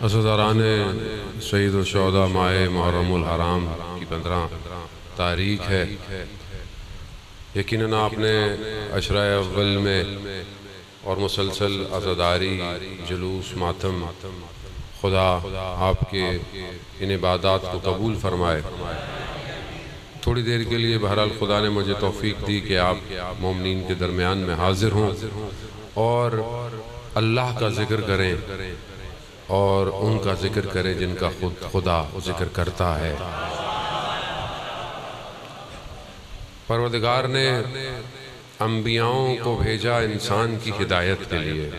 عزاداران سید الشہداء ماہ محرم الحرام کی 15 تاریخ ہے۔ یقیناً آپ نے عشرہ اول میں اور مسلسل عزاداری، جلوس، ماتم، خدا آپ کے ان عبادات کو قبول فرمائے۔ تھوڑی دیر کے لیے بہرحال خدا نے مجھے توفیق دی کہ آپ مومنین کے درمیان میں حاضر ہوں اور اللہ کا ذکر کریں اور ان کا ذکر کریں جن کا خود خدا ذکر کرتا ہے۔ پروردگار نے انبیاؤں کو بھیجا انسان کی ہدایت کے لیے۔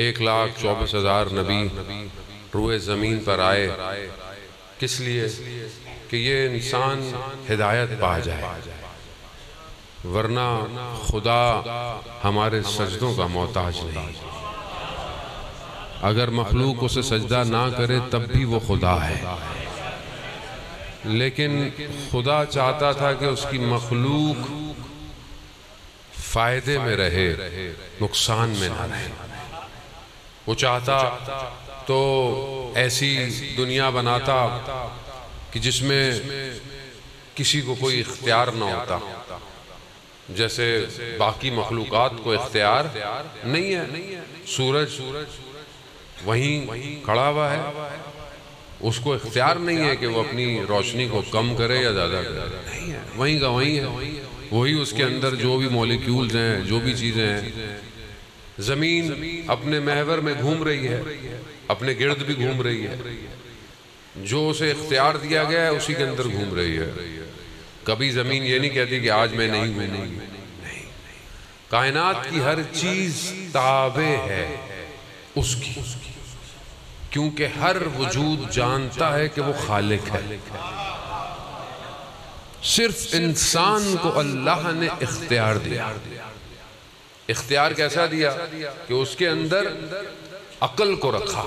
1,24,000 نبی روئے زمین پر آئے، کس لیے؟ کہ یہ انسان ہدایت پا جائے، ورنہ خدا ہمارے سجدوں کا محتاج نہیں۔ اگر مخلوق اسے سجدہ نہ کرے تب بھی وہ خدا ہے، لیکن خدا چاہتا تھا کہ اس کی مخلوق فائدے میں رہے، نقصان میں نہ رہے۔ وہ چاہتا تو ایسی دنیا بناتا کہ جس میں کسی کو کوئی اختیار نہ ہوتا، جیسے باقی مخلوقات کو اختیار نہیں ہے۔ سورج وہیں کھڑا ہوا ہے، اس کو اختیار نہیں ہے کہ وہ اپنی روشنی کو کم کرے یا زیادہ کرے، نہیں ہے، وہیں کا وہیں ہے۔ وہی اس کے اندر جو بھی مولیکیولز ہیں، جو بھی چیزیں ہیں۔ زمین اپنے محور میں گھوم رہی ہے، اپنے گرد بھی گھوم رہی ہے، جو اسے اختیار دیا گیا ہے اسی کے اندر گھوم رہی ہے۔ کبھی زمین یہ نہیں کہتی کہ آج میں نہیں گھوموں گی، نہیں۔ کائنات کی ہر چیز تابع ہے اس کی، کیونکہ ہر وجود جانتا ہے کہ وہ خالق ہے۔ صرف انسان کو اللہ نے اختیار دیا۔ اختیار کیسا دیا؟ کہ اس کے اندر عقل کو رکھا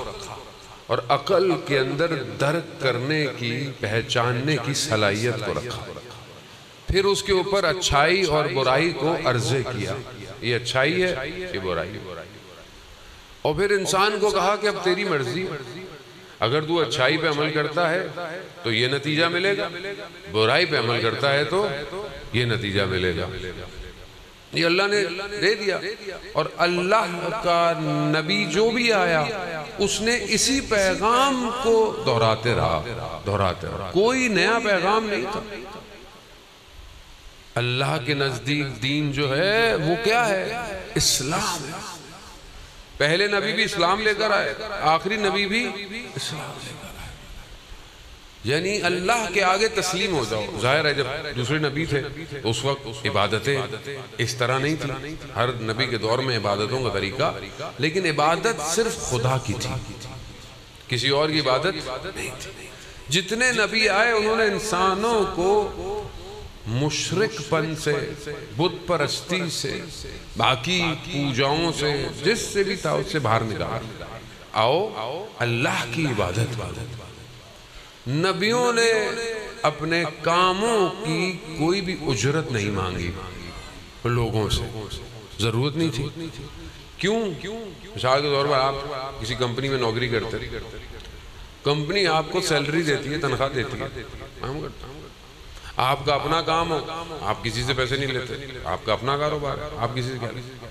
اور عقل کے اندر درک کرنے کی، پہچاننے کی صلاحیت کو رکھا، پھر اس کے اوپر اچھائی اور برائی کو عرضے کیا، یہ اچھائی ہے، یہ برائی ہے، اور پھر انسان کو کہا کہ اب تیری مرضی، اگر تو اچھائی پہ عمل کرتا ہے تو یہ نتیجہ ملے گا، برائی پہ عمل کرتا ہے تو یہ نتیجہ ملے گا۔ یہ اللہ نے دے دیا، اور اللہ کا نبی جو بھی آیا اس نے اسی پیغام کو دہراتے رہا، کوئی نیا پیغام نہیں تھا۔ اللہ کے نزدیک دین جو ہے وہ کیا ہے؟ اسلام ہے۔ پہلے نبی بھی اسلام لے کر آئے، آخری نبی بھی اسلام لے کر آئے، یعنی اللہ کے آگے تسلیم ہو جاؤ۔ ظاہر ہے جب دوسرے نبی تھے اس وقت عبادتیں اس طرح نہیں تھی، ہر نبی کے دور میں عبادتوں کا طریقہ، لیکن عبادت صرف خدا کی تھی، کسی اور کی عبادت نہیں تھی۔ جتنے نبی آئے انہوں نے انسانوں کو مشرک پن سے، بت پرستی سے، باقی پوجاؤں سے، جس سے بھی تھا اس سے باہر نکالا، آؤ اللہ کی عبادت کرو۔ نبیوں نے اپنے کاموں کی کوئی بھی اجرت نہیں مانگی لوگوں سے، ضرورت نہیں تھی۔ کیوں؟ مثال کے طور پر آپ کسی کمپنی میں نوکری کرتے، کمپنی آپ کو سیلری دیتی ہے، تنخواہ دیتی ہے، آپ کا اپنا کام ہو، آپ کسی سے پیسے نہیں لیتے، آپ کا اپنا کاروبار ہے، آپ کسی سے کیا لیتے؟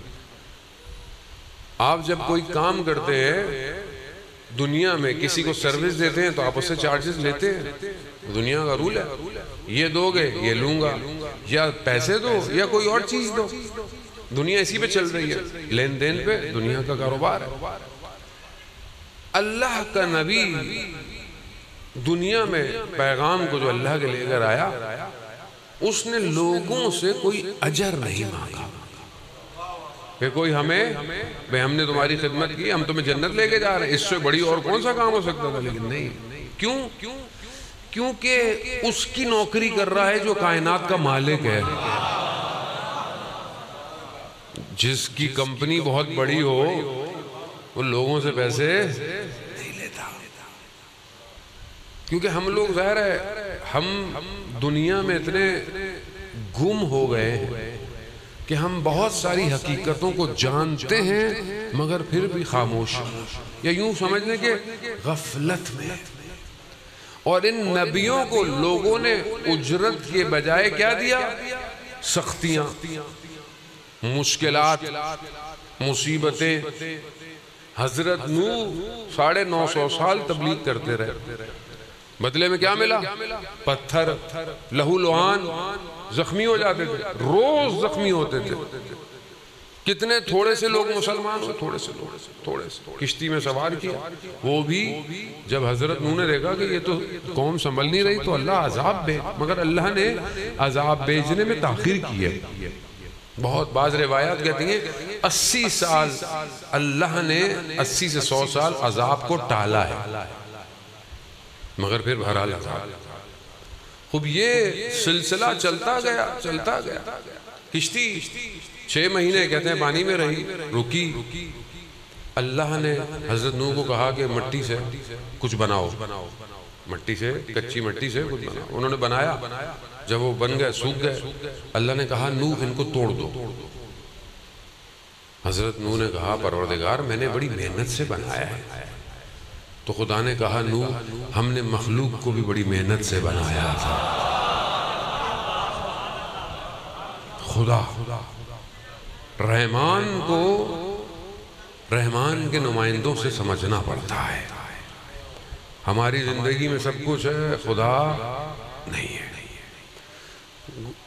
آپ جب کوئی کام کرتے ہیں دنیا میں، کسی کو سروس دیتے ہیں تو آپ اس سے چارجز لیتے ہیں، دنیا کا رول ہے۔ یہ دو گے یہ لوں گا، یا پیسے دو یا کوئی اور چیز دو، دنیا اسی پہ چل رہی ہے، لین دین پہ، دنیا کا کاروبار ہے۔ اللہ کا نبی دنیا میں پیغام کو جو اللہ کے لے کر آیا، اس نے لوگوں سے کوئی اجر نہیں مانگا کہ کوئی ہم نے تمہاری خدمت کی، ہم تمہیں جنت لے کے جا رہے ہیں، اس سے بڑی اور کون سا کام ہو سکتا تھا؟ لیکن نہیں۔ کیوں؟ کیونکہ اس کی نوکری کر رہا ہے جو کائنات کا مالک ہے۔ جس کی کمپنی بہت بڑی ہو وہ لوگوں سے پیسے نہیں لیتا، کیونکہ ہم لوگ ظاہر ہے ہم دنیا میں اتنے گم ہو گئے ہیں کہ ہم بہت ساری حقیقتوں کو جانتے ہیں مگر پھر بھی خاموش، یا یوں سمجھ لیں کہ غفلت میں. اور ان نبیوں کو لوگوں نے اجرت کے بجائے کیا دیا؟ سختیاں، مشکلات، مصیبتیں. حضرت نوح 950 سال تبلیغ کرتے رہے، بدلے میں کیا ملا؟ پتھر، لہو لعان، زخمی ہو جاتے تھے، روز زخمی ہوتے تھے. کتنے تھوڑے سے لوگ مسلمان ہوئے، تھوڑے سے کشتی میں سوار کیا. وہ بھی جب حضرت نوح نے دیکھا کہ یہ تو قوم سنبھل نہیں رہی تو اللہ عذاب بھیج، مگر اللہ نے عذاب بھیجنے میں تاخیر کی ہے. بہت بعض روایات کہتی ہیں 80 سال اللہ نے 80 سے 100 سال عذاب کو ٹالا ہے، مگر پھر بہرحال عذاب. خوب یہ سلسلہ چلتا گیا. کشتی 6 مہینے کہتے ہیں پانی میں رہی، رکی. اللہ نے حضرت نوح کو کہا کہ مٹی سے کچھ بناؤ، مٹی سے، کچی مٹی سے کچھ بناؤ. انہوں نے بنایا. جب وہ بن گئے، سوکھ گئے، اللہ نے کہا نوح ان کو توڑ دو. حضرت نوح نے کہا پروردگار میں نے بڑی محنت سے بنایا ہے. تو خدا نے کہا نوح ہم نے مخلوق کو بھی بڑی محنت سے بنایا تھا. خدا رحمان کو رحمان کے نمائندوں سے سمجھنا پڑتا ہے. ہماری زندگی میں سب کچھ ہے، خدا نہیں ہے.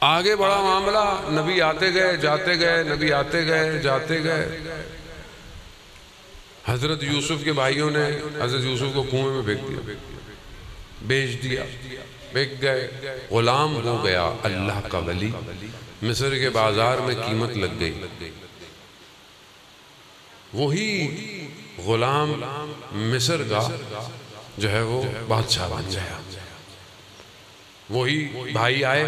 آگے بڑا معاملہ، نبی آتے گئے جاتے گئے، نبی آتے گئے جاتے گئے. حضرت یوسف کے بھائیوں نے حضرت یوسف کو کنویں میں پھینک دیا، بیچ دیا، بک گئے. غلام ہو گیا اللہ کا ولی، مصر کے بازار میں قیمت لگ گئی. وہی غلام مصر کا جو ہے وہ بادشاہ بن گیا. وہی بھائی آئے،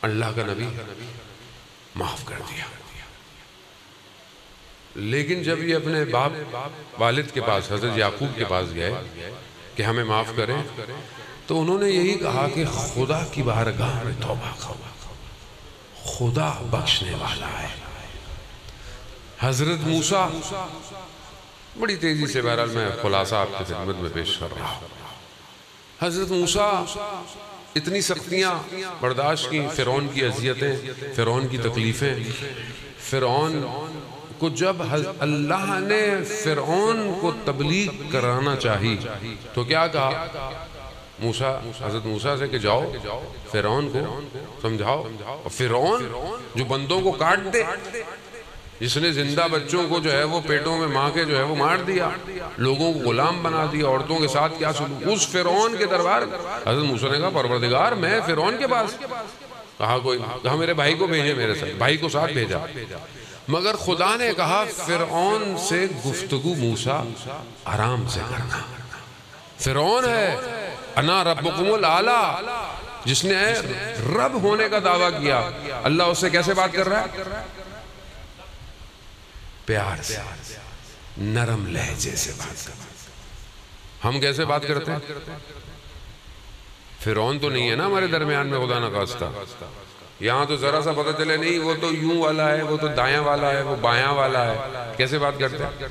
اللہ کا نبی معاف کر دیا. لیکن جب یہ اپنے باپ والد کے پاس حضرت یعقوب کے پاس گئے کہ ہمیں معاف کریں، تو انہوں نے یہی کہا کہ خدا کی بارگاہ میں توبہ کرو، خدا بخشنے والا ہے. حضرت موسیٰ، بڑی تیزی سے بہرحال میں خلاصہ آپ کی خدمت میں پیش کر رہا ہوں. حضرت موسیٰ اتنی سختیاں برداشت کی، فرعون کی اذیتیں، فرعون کی تکلیفیں. فرعون کو جب اللہ نے فرعون کو تبلیغ کرانا چاہی تو کیا کہا حضرت موسیٰ سے کہ جاؤ فرعون کو سمجھاؤ. اور فرعون جو بندوں کو کاٹ دے، جس نے زندہ بچوں کو جو ہے وہ پیٹوں میں ماں کے جو ہے وہ مار دیا، لوگوں کو غلام بنا دیا، عورتوں کے ساتھ کیا سلوک، اس فرعون کے دربار حضرت موسیٰ نے کہا پروردگار میں فرعون کے پاس. کہا میرے بھائی کو بھیجے میرے ساتھ، بھائی کو ساتھ بھیجا. مگر خدا نے کہا فرعون سے گفتگو موسیٰ آرام سے کرنا. فرعون ہے انا ربکم الاعلی، جس نے رب ہونے کا دعویٰ کیا. اللہ اس سے کیسے بات کر رہا ہے؟ پیار سے، نرم لہجے سے بات کر رہا ہے. ہم کیسے بات کرتے ہیں؟ فرعون تو نہیں ہے نا ہمارے درمیان میں، خدا نخواستہ. یہاں تو ذرا سا پتہ چلے نہیں وہ تو یوں والا ہے، وہ تو دایاں والا ہے، وہ بایاں والا ہے. کیسے بات کرتے ہیں؟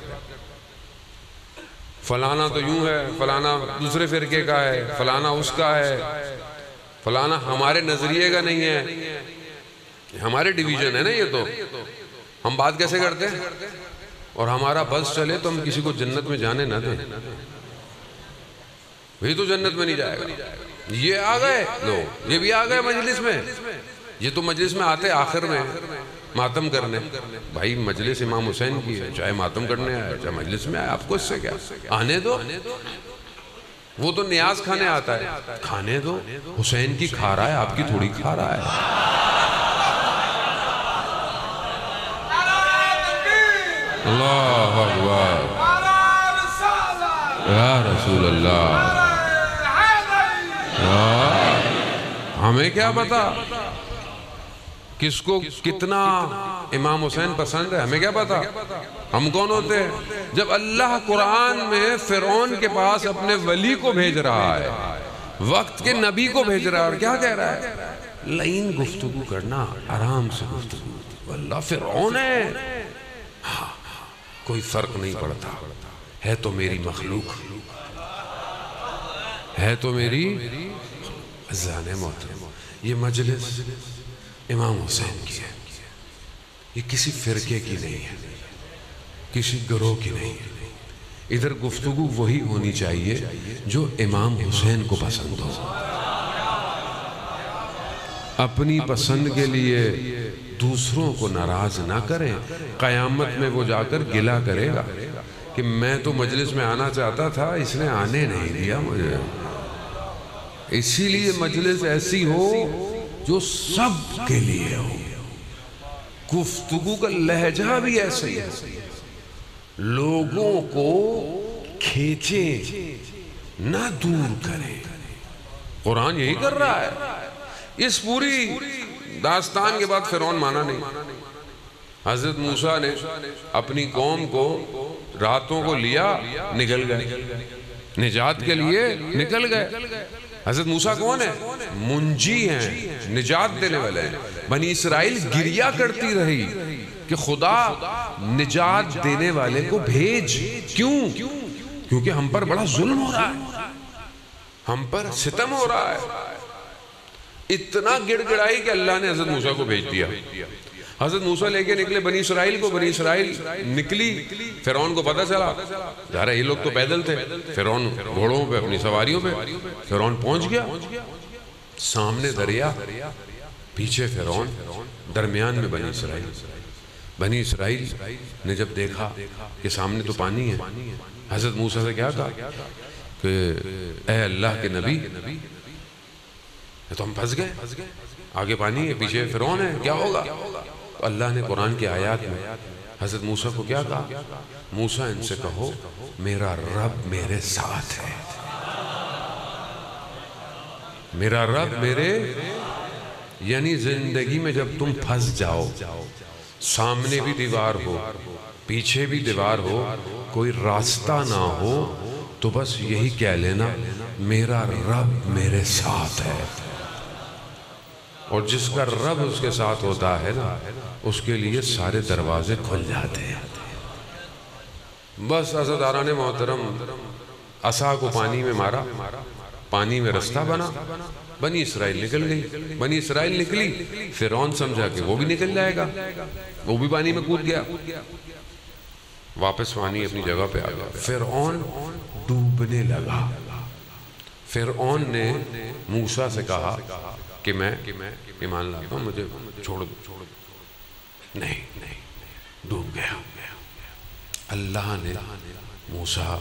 فلانا تو یوں ہے، فلانا دوسرے فرقے کا ہے، فلانا اس کا ہے، فلانا ہمارے نظریے کا نہیں ہے. ہمارے ڈیویژن ہے نا یہ. تو ہم بات کیسے کرتے ہیں؟ اور ہمارا بس چلے تو ہم کسی کو جنت میں جانے نہ دیں. وہی تو جنت میں نہیں جائے گا. یہ آ گئے لوگ، یہ بھی آ گئے مجلس میں. یہ تو مجلس میں آتے آخر میں ماتم کرنے. بھائی مجلس امام حسین کی ہے، چاہے ماتم کرنے آئے چاہے مجلس میں آئے، آپ کو اس سے کیا؟ آنے دو. وہ تو نیاز کھانے آتا ہے، کھانے دو. حسین کی کھا رہا ہے، آپ کی تھوڑی کھا رہا ہے. اللہ اکبر، یا رسول اللہ. ہمیں کیا پتا کس کو کتنا امام حسین پسند ہے؟ ہمیں کیا پتا؟ ہم کون ہوتے ہیں؟ جب اللہ قرآن میں فرعون کے پاس اپنے ولی کو بھیج رہا ہے، وقت کے نبی کو بھیج رہا ہے، اور کیا کہہ رہا ہے؟ لین گفتگو کرنا، آرام سے گفتگو. واللہ فرعون ہے، ہاں کوئی فرق نہیں پڑتا، ہے تو میری مخلوق، ہے تو میری عزیزان محترم. یہ مجلس امام حسین کی ہے، یہ کسی فرقے کی نہیں ہے، کسی گروہ کی نہیں ہے. ادھر گفتگو وہی ہونی چاہیے جو امام حسین کو پسند ہو. اپنی پسند کے لیے دوسروں کو ناراض نہ کریں. قیامت میں وہ جا کر گلہ کرے گا کہ میں تو مجلس میں آنا چاہتا تھا، اس نے آنے نہیں دیا مجھے. اسی لیے مجلس ایسی ہو جو سب کے لیے ہو، گفتگو کا لہجہ بھی ایسا ہی ہے، لوگوں کو کھینچے نہ دور کرے. قرآن یہی کر رہا ہے. اس پوری داستان کے بعد فرعون مانا نہیں. حضرت موسیٰ نے اپنی قوم کو راتوں کو لیا، نکل گئے، نجات کے لیے نکل گئے. حضرت موسیٰ کون ہے؟ منجی ہیں، نجات دینے والے ہیں. بنی اسرائیل گریہ کرتی رہی کہ خدا نجات دینے والے کو بھیج. کیوں؟ کیونکہ ہم پر بڑا ظلم ہو رہا ہے، ہم پر ستم ہو رہا ہے. اتنا گڑ گڑائی کہ اللہ نے حضرت موسیٰ کو بھیج دیا. حضرت موسیٰ لے کے نکلے بنی اسرائیل کو، بنی اسرائیل نکلی. فرعون کو پتہ چلا، ظاہر ہے یہ لوگ تو پیدل تھے، فرعون گھوڑوں پہ اپنی سواریوں پہ. فرعون پہنچ گیا، سامنے دریا، پیچھے فرعون، درمیان میں بنی اسرائیل. بنی اسرائیل نے جب دیکھا کہ سامنے تو پانی ہے، حضرت موسیٰ سے کیا کہا کہ اے اللہ کے نبی، تو ہم پھنس گئے، آگے پانی ہے، پیچھے فرعون ہے، کیا ہوگا؟ تو اللہ نے قرآن کی آیات میں حضرت موسیٰ کو کیا کہا؟ موسیٰ ان سے کہو میرا رب میرے ساتھ ہے، میرا رب میرے. یعنی زندگی میں جب تم پھنس جاؤ، سامنے بھی دیوار ہو، پیچھے بھی دیوار ہو، کوئی راستہ نہ ہو، تو بس یہی کہہ لینا میرا رب میرے ساتھ ہے. اور جس کا رب اس کے ساتھ ہوتا ہے نا، اس کے لیے سارے دروازے کھل جاتے ہیں. بس عزیزان محترم عصا کو پانی میں مارا، پانی میں رستہ بنا، بنی اسرائیل نکل گئی. بنی اسرائیل نکلی، فرعون سمجھا کہ وہ بھی نکل جائے گا، وہ بھی پانی میں کود گیا، واپس پانی اپنی جگہ پہ آ گیا. فرعون ڈوبنے لگا. فرعون نے موسیٰ سے کہا کہ میں ایمان لاتا ہوں، مجھے چھوڑ دو. نہیں، ڈوب گیا. اللہ نے موسیٰ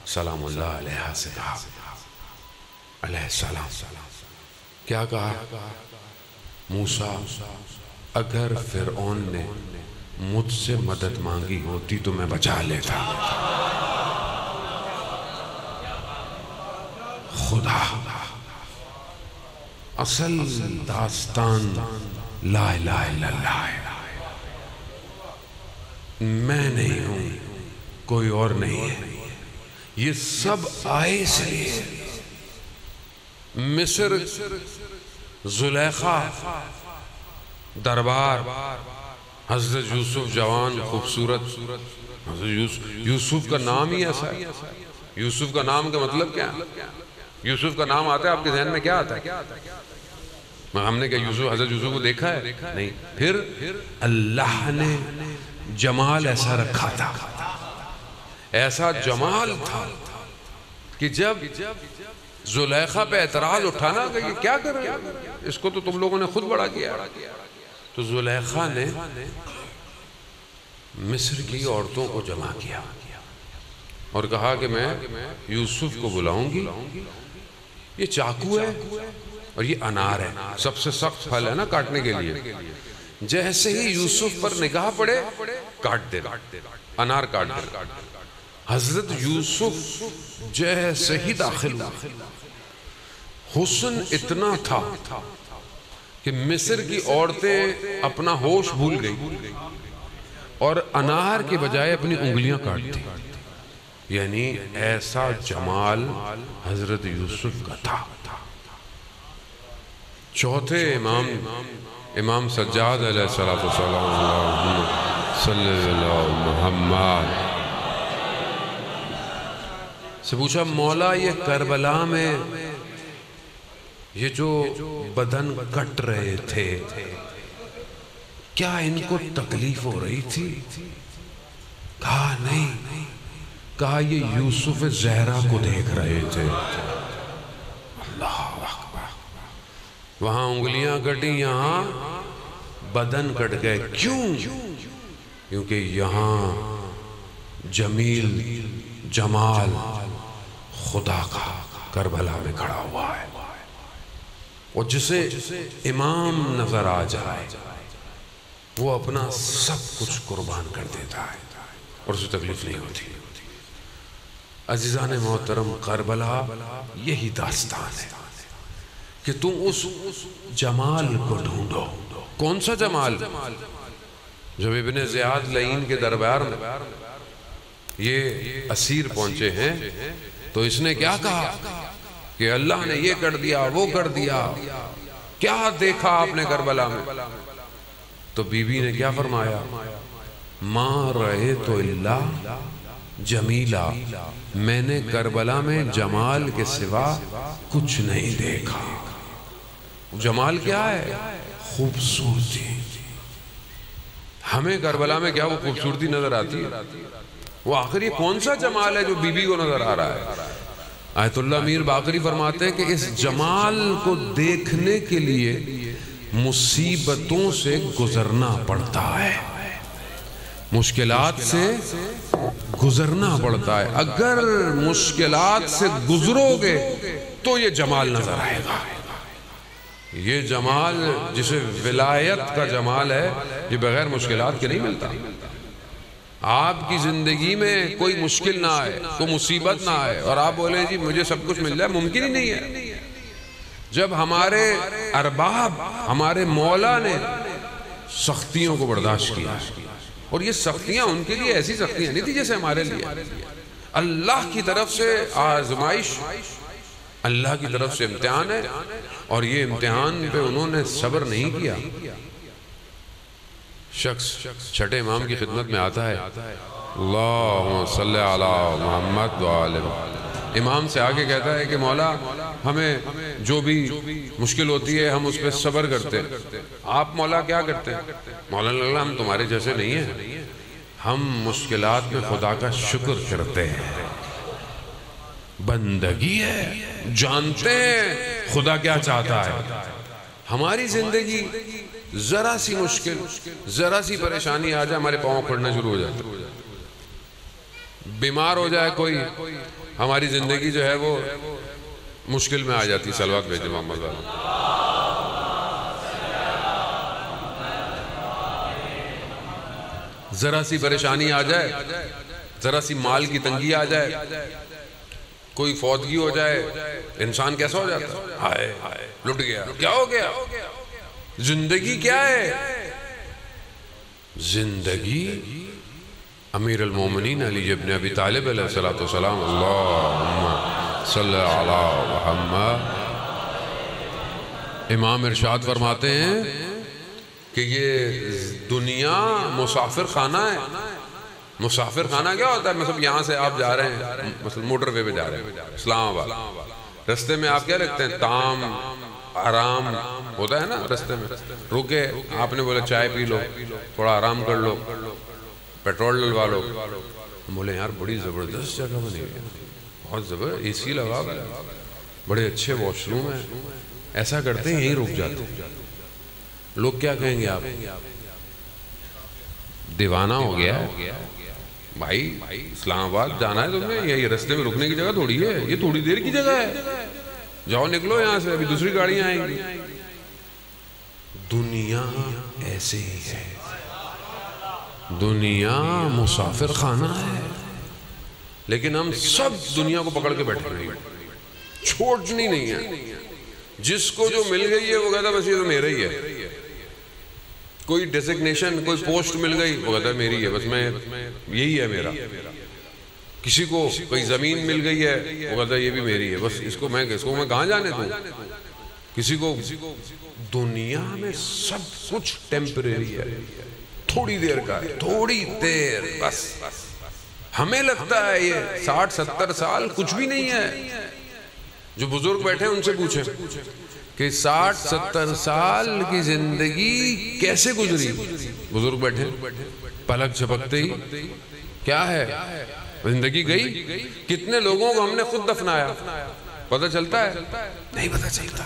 سلام اللہ علیہ سے کہا، علیہ السلام، کیا کہا؟ موسیٰ اگر فرعون نے مجھ سے مدد مانگی ہوتی تو میں بچا لیتا. خدا اصل داستان لا الہ الا اللہ ہے. میں نہیں ہوں، کوئی اور نہیں ہے. یہ سب آئے اس لیے. مصر، زلیخا، دربار، حضرت یوسف جوان خوبصورت. حضرت یوسف کا نام ہی ایسا ہے. یوسف کا نام کا مطلب کیا ہے؟ یوسف کا نام آتا ہے آپ کے ذہن میں کیا آتا ہے؟ ہم نے کیا حضرت یوسف کو دیکھا ہے؟ نہیں. پھر اللہ نے جمال ایسا رکھا تھا، ایسا جمال تھا کہ جب زلیخا پہ اعتراض اٹھانا کہ یہ کیا کر رہے ہیں، اس کو تو تم لوگوں نے خود بڑا کیا، تو زلیخا نے مصر کی عورتوں کو جمع کیا اور کہا کہ میں یوسف کو بلاؤں گی. یہ چاقو ہے اور یہ انار ہے، سب سے سخت پھل ہے نا کاٹنے کے لیے. جیسے ہی یوسف پر نگاہ پڑے کاٹ دے، انار کاٹ دے. حضرت یوسف جیسے ہی داخل ہوا، حسن اتنا تھا کہ مصر کی عورتیں اپنا ہوش بھول گئی اور انار کے بجائے اپنی انگلیاں کاٹتی. یعنی ایسا جمال حضرت یوسف کا تھا. چوتھے امام سجاد علیہ السلام صلی اللہ محمد سے پوچھا مولا یہ کربلا میں یہ جو بدن کٹ رہے تھے کیا ان کو تکلیف ہو رہی تھی؟ کہا نہیں، کہا یہ یوسف زہرا کو دیکھ رہے تھے۔ اللہ اکبر، وہاں انگلیاں کٹی، یہاں بدن کٹ گئے۔ کیوں؟ کیونکہ یہاں جمیل جمال خدا کا کربلا میں کھڑا ہوا ہے، اور جسے امام نظر آ جائے وہ اپنا سب کچھ قربان کر دیتا ہے اور اسے تکلیف نہیں ہوتی۔ عزیزان محترم، کربلا یہی داستان ہے کہ تم اس جمال کو ڈھونڈو۔ کون سا جمال؟ جب ابن زیاد لعین کے دربار میں یہ اسیر پہنچے ہیں تو اس نے کیا کہا کہ اللہ نے یہ کر دیا، وہ کر دیا، کیا دیکھا آپ نے کربلا میں؟ تو بی بی نے کیا فرمایا؟ ما رأیت الا جمیلا، میں نے کربلا میں جمال کے سوا کچھ نہیں دیکھا۔ جمال کیا ہے؟ خوبصورتی۔ ہمیں کربلا میں کیا وہ خوبصورتی نظر آتی ہے؟ وہ آخر یہ کون سا جمال ہے جو بی بی کو نظر آ رہا ہے؟ آیت اللہ میر باقری فرماتے ہیں کہ اس جمال کو دیکھنے کے لیے مصیبتوں سے گزرنا پڑتا ہے، مشکلات سے گزرنا پڑتا ہے۔ اگر مشکلات سے گزرو گے تو یہ جمال نظر آئے گا۔ یہ جمال جسے ولایت کا جمال ہے، یہ بغیر مشکلات کے نہیں ملتا۔ آپ کی زندگی میں کوئی مشکل نہ آئے، کوئی مصیبت نہ آئے اور آپ بولیں جی مجھے سب کچھ مل جائے، ممکن ہی نہیں ہے۔ جب ہمارے ارباب، ہمارے مولا نے سختیوں کو برداشت کیا، اور یہ سختیاں ان کے لیے ایسی سختیاں نہیں تھی جیسے ہمارے لیے، اللہ کی طرف سے آزمائش، اللہ کی طرف سے امتحان ہے، اور یہ امتحان پہ انہوں نے صبر نہیں کیا۔ شخص چھٹے امام کی خدمت میں آتا ہے، اللہم صلی علی محمد وآلہ، امام سے آگے کہتا ہے کہ مولا ہمیں جو بھی مشکل ہوتی ہے ہم اس پہ صبر کرتے ہیں، آپ مولا کیا کرتے ہیں؟ مولا اللہ ہم تمہارے جیسے نہیں ہیں، ہم مشکلات میں خدا کا شکر کرتے ہیں، بندگی ہے، جانتے ہیں خدا کیا چاہتا ہے۔ ہماری زندگی ذرا سی مشکل، ذرا سی پریشانی آ جائے ہمارے پاؤں کھڑنا شروع ہو جاتا ہے، بیمار ہو جائے کوئی، ہماری زندگی جو ہے وہ مشکل میں آ جاتی۔ صلوات بھیجیں محمد والا۔ ذرا سی پریشانی آ جائے، ذرا سی مال کی تنگی آ جائے، کوئی فوتگی ہو جائے، انسان کیسا ہو جاتا ہے؟ ہائے لٹ گیا، کیا ہو گیا؟ زندگی کیا ہے؟ زندگی امیر المومنین علی ابن ابی طالب علیہ السلام، اللہم صلی علی محمد، امام ارشاد فرماتے ہیں کہ یہ دنیا مسافر خانہ ہے۔ مسافر خانہ کیا ہوتا ہے؟ مثلا یہاں سے آپ جا رہے ہیں، مثلا موٹر وے پہ جا رہے ہیں اسلام آباد، رستے میں آپ کیا رکھتے ہیں؟ تام، آرام ہوتا ہے نا، رستے میں رکے، آپ نے بولا چائے پی لو، تھوڑا آرام کر لو، پیٹرول ڈلوا لو، بولے یار بڑی زبردست جگہ بنی ہوئی ہے، بہت زبردست، اے سی لگا ہوا ہے، بڑے اچھے واش روم ہیں، ایسا کرتے ہیں یہیں رک جاتے ہیں۔ لوگ کیا کہیں گے؟ آپ دیوانہ ہو گیا ہے بھائی، اسلام آباد جانا ہے تمہیں، یہ رستے میں رکنے کی جگہ تھوڑی ہے، یہ تھوڑی دیر کی جگہ ہے، جاؤ نکلو یہاں سے، ابھی دوسری گاڑیاں آئیں گی۔ دنیا ایسے ہی ہے، دنیا مسافر خانہ ہے، لیکن ہم سب دنیا کو پکڑ کے بیٹھے رہے ہیں، چھوڑنی نہیں ہے۔ جس کو جو مل گئی ہے وہ کہتا ہے بس یہ تو میرا ہی ہے، کوئی ڈیزگنیشن، کوئی پوسٹ مل گئی وہ کہتا ہے میری ہے، بس میں یہی ہے میرا۔ کسی کو کوئی زمین مل گئی ہے وہ کہتا ہے یہ بھی میری ہے، بس اس کو میں کہاں جانے دوں۔ کسی کو دنیا میں سب کچھ ٹیمپریری ہے، تھوڑی دیر کا ہے، تھوڑی دیر بس. ہمیں لگتا ہے یہ 60-70 سال کچھ بھی نہیں ہے. جو بزرگ بیٹھے ہیں ان سے پوچھیں کہ 60-70 سال کی زندگی کیسے گزری. بزرگ بیٹھے پلک جھپکتے ہی کیا ہے زندگی گئی. کتنے لوگوں کو ہم نے خود دفنایا پتہ چلتا ہے؟ نہیں پتہ چلتا.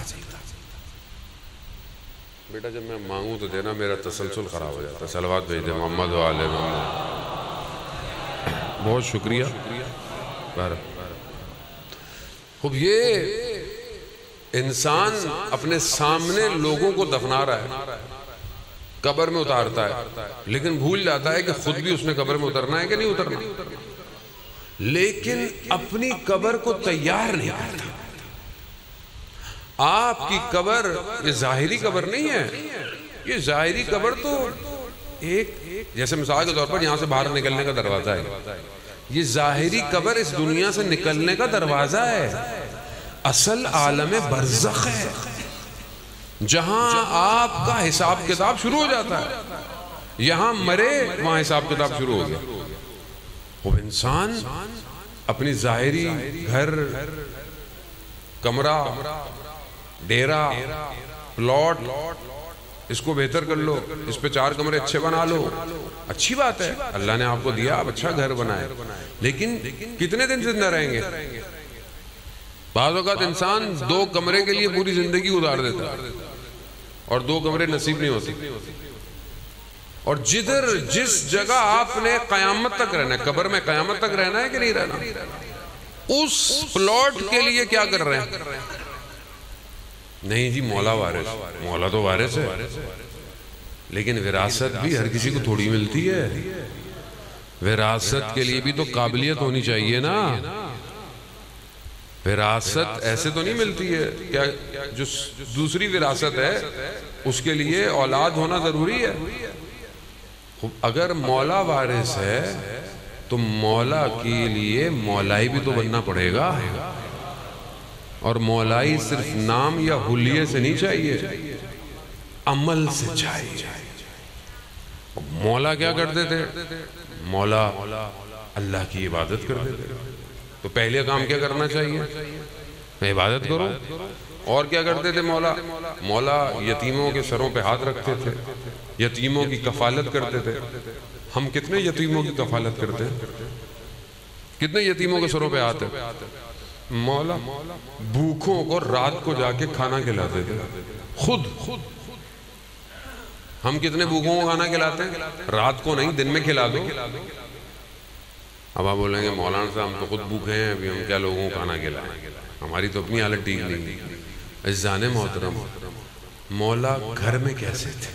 بیٹا جب میں مانگوں تو دینا، میرا تسلسل خراب ہو جاتا ہے. صلوات بھیج دے محمد و آل محمد. بہت شکریہ. خوب یہ انسان اپنے سامنے لوگوں کو دفنا رہا ہے، قبر میں اتارتا ہے، لیکن بھول جاتا ہے کہ خود بھی اس نے قبر میں اترنا ہے کہ نہیں اترنا. لیکن اپنی قبر کو تیار نہیں کرتا. آپ کی قبر یہ ظاہری قبر نہیں ہے. یہ ظاہری قبر تو ایک جیسے مثال کے طور پر یہاں سے باہر نکلنے کا دروازہ ہے. یہ ظاہری قبر اس دنیا سے نکلنے کا دروازہ ہے. اصل عالم برزخ ہے جہاں آپ کا حساب کتاب شروع ہو جاتا ہے. یہاں مرے وہاں حساب کتاب شروع ہو گیا. وہ انسان اپنی ظاہری گھر، کمرہ، ڈیرا، پلاٹ اس کو بہتر کر لو، اس پہ 4 کمرے اچھے بنا لو. اچھی بات ہے، اللہ نے آپ کو دیا، آپ اچھا گھر بنائے. لیکن کتنے دن زندہ رہیں گے؟ بعض اوقات انسان 2 کمرے کے لیے پوری زندگی گزار دیتا ہے اور 2 کمرے نصیب نہیں ہوتی. اور جس جگہ آپ نے قیامت تک رہنا ہے، قبر میں قیامت تک رہنا ہے کہ نہیں رہنا، اس پلاٹ کے لیے کیا کر رہے ہیں؟ نہیں جی مولا وارث، مولا تو وارث ہے، لیکن وراثت بھی ہر کسی کو تھوڑی ملتی ہے. وراثت کے لیے بھی تو قابلیت ہونی چاہیے نا. وراثت ایسے تو نہیں ملتی ہے. کیا جو دوسری وراثت ہے اس کے لیے اولاد ہونا ضروری ہے؟ اگر مولا وارث ہے تو مولا کے لیے مولائی بھی تو بننا پڑے گا. اور مولائی صرف نام یا حلیے سے نہیں چاہیے، عمل سے چاہیے. مولا کیا کرتے تھے؟ مولا اللہ کی عبادت کرتے تھے. تو پہلے کام کیا کرنا چاہیے؟ عبادت کرو. اور کیا کرتے تھے مولا؟ مولا یتیموں کے سروں پہ ہاتھ رکھتے تھے، یتیموں کی کفالت کرتے تھے. ہم کتنے یتیموں کی کفالت کرتے ہیں؟ کتنے یتیموں کے سروں پہ ہاتھ ہے؟ مولا بھوکھوں کو رات کو جا کے کھانا کھلاتے تھے خود. ہم کتنے بھوکھوں کو کھانا کھلاتے ہیں؟ رات کو نہیں، دن میں کھلا دو. اب آپ بولیں گے مولانا صاحب ہم تو خود بھوکے ہیں، ابھی ہم کیا لوگوں کو کھانا کھلائیں، ہماری تو اپنی حالت ٹھیک نہیں. عزیزان محترم، مولا گھر میں کیسے تھے؟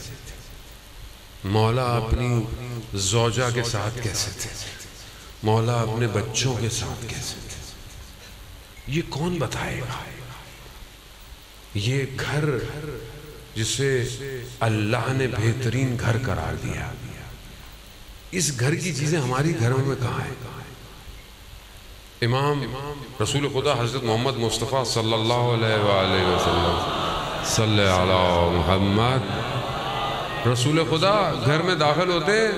مولا اپنی زوجہ کے ساتھ کیسے تھے؟ مولا اپنے بچوں کے ساتھ کیسے تھے؟ یہ کون بتائے گا؟ یہ گھر جسے اللہ نے بہترین گھر قرار دیا، اس گھر کی چیزیں ہماری گھروں میں کہاں ہیں؟ امام رسول خدا حضرت محمد مصطفیٰ صلی اللہ علیہ وآلہ وسلم صلی علی محمد. رسول خدا گھر میں داخل ہوتے ہیں،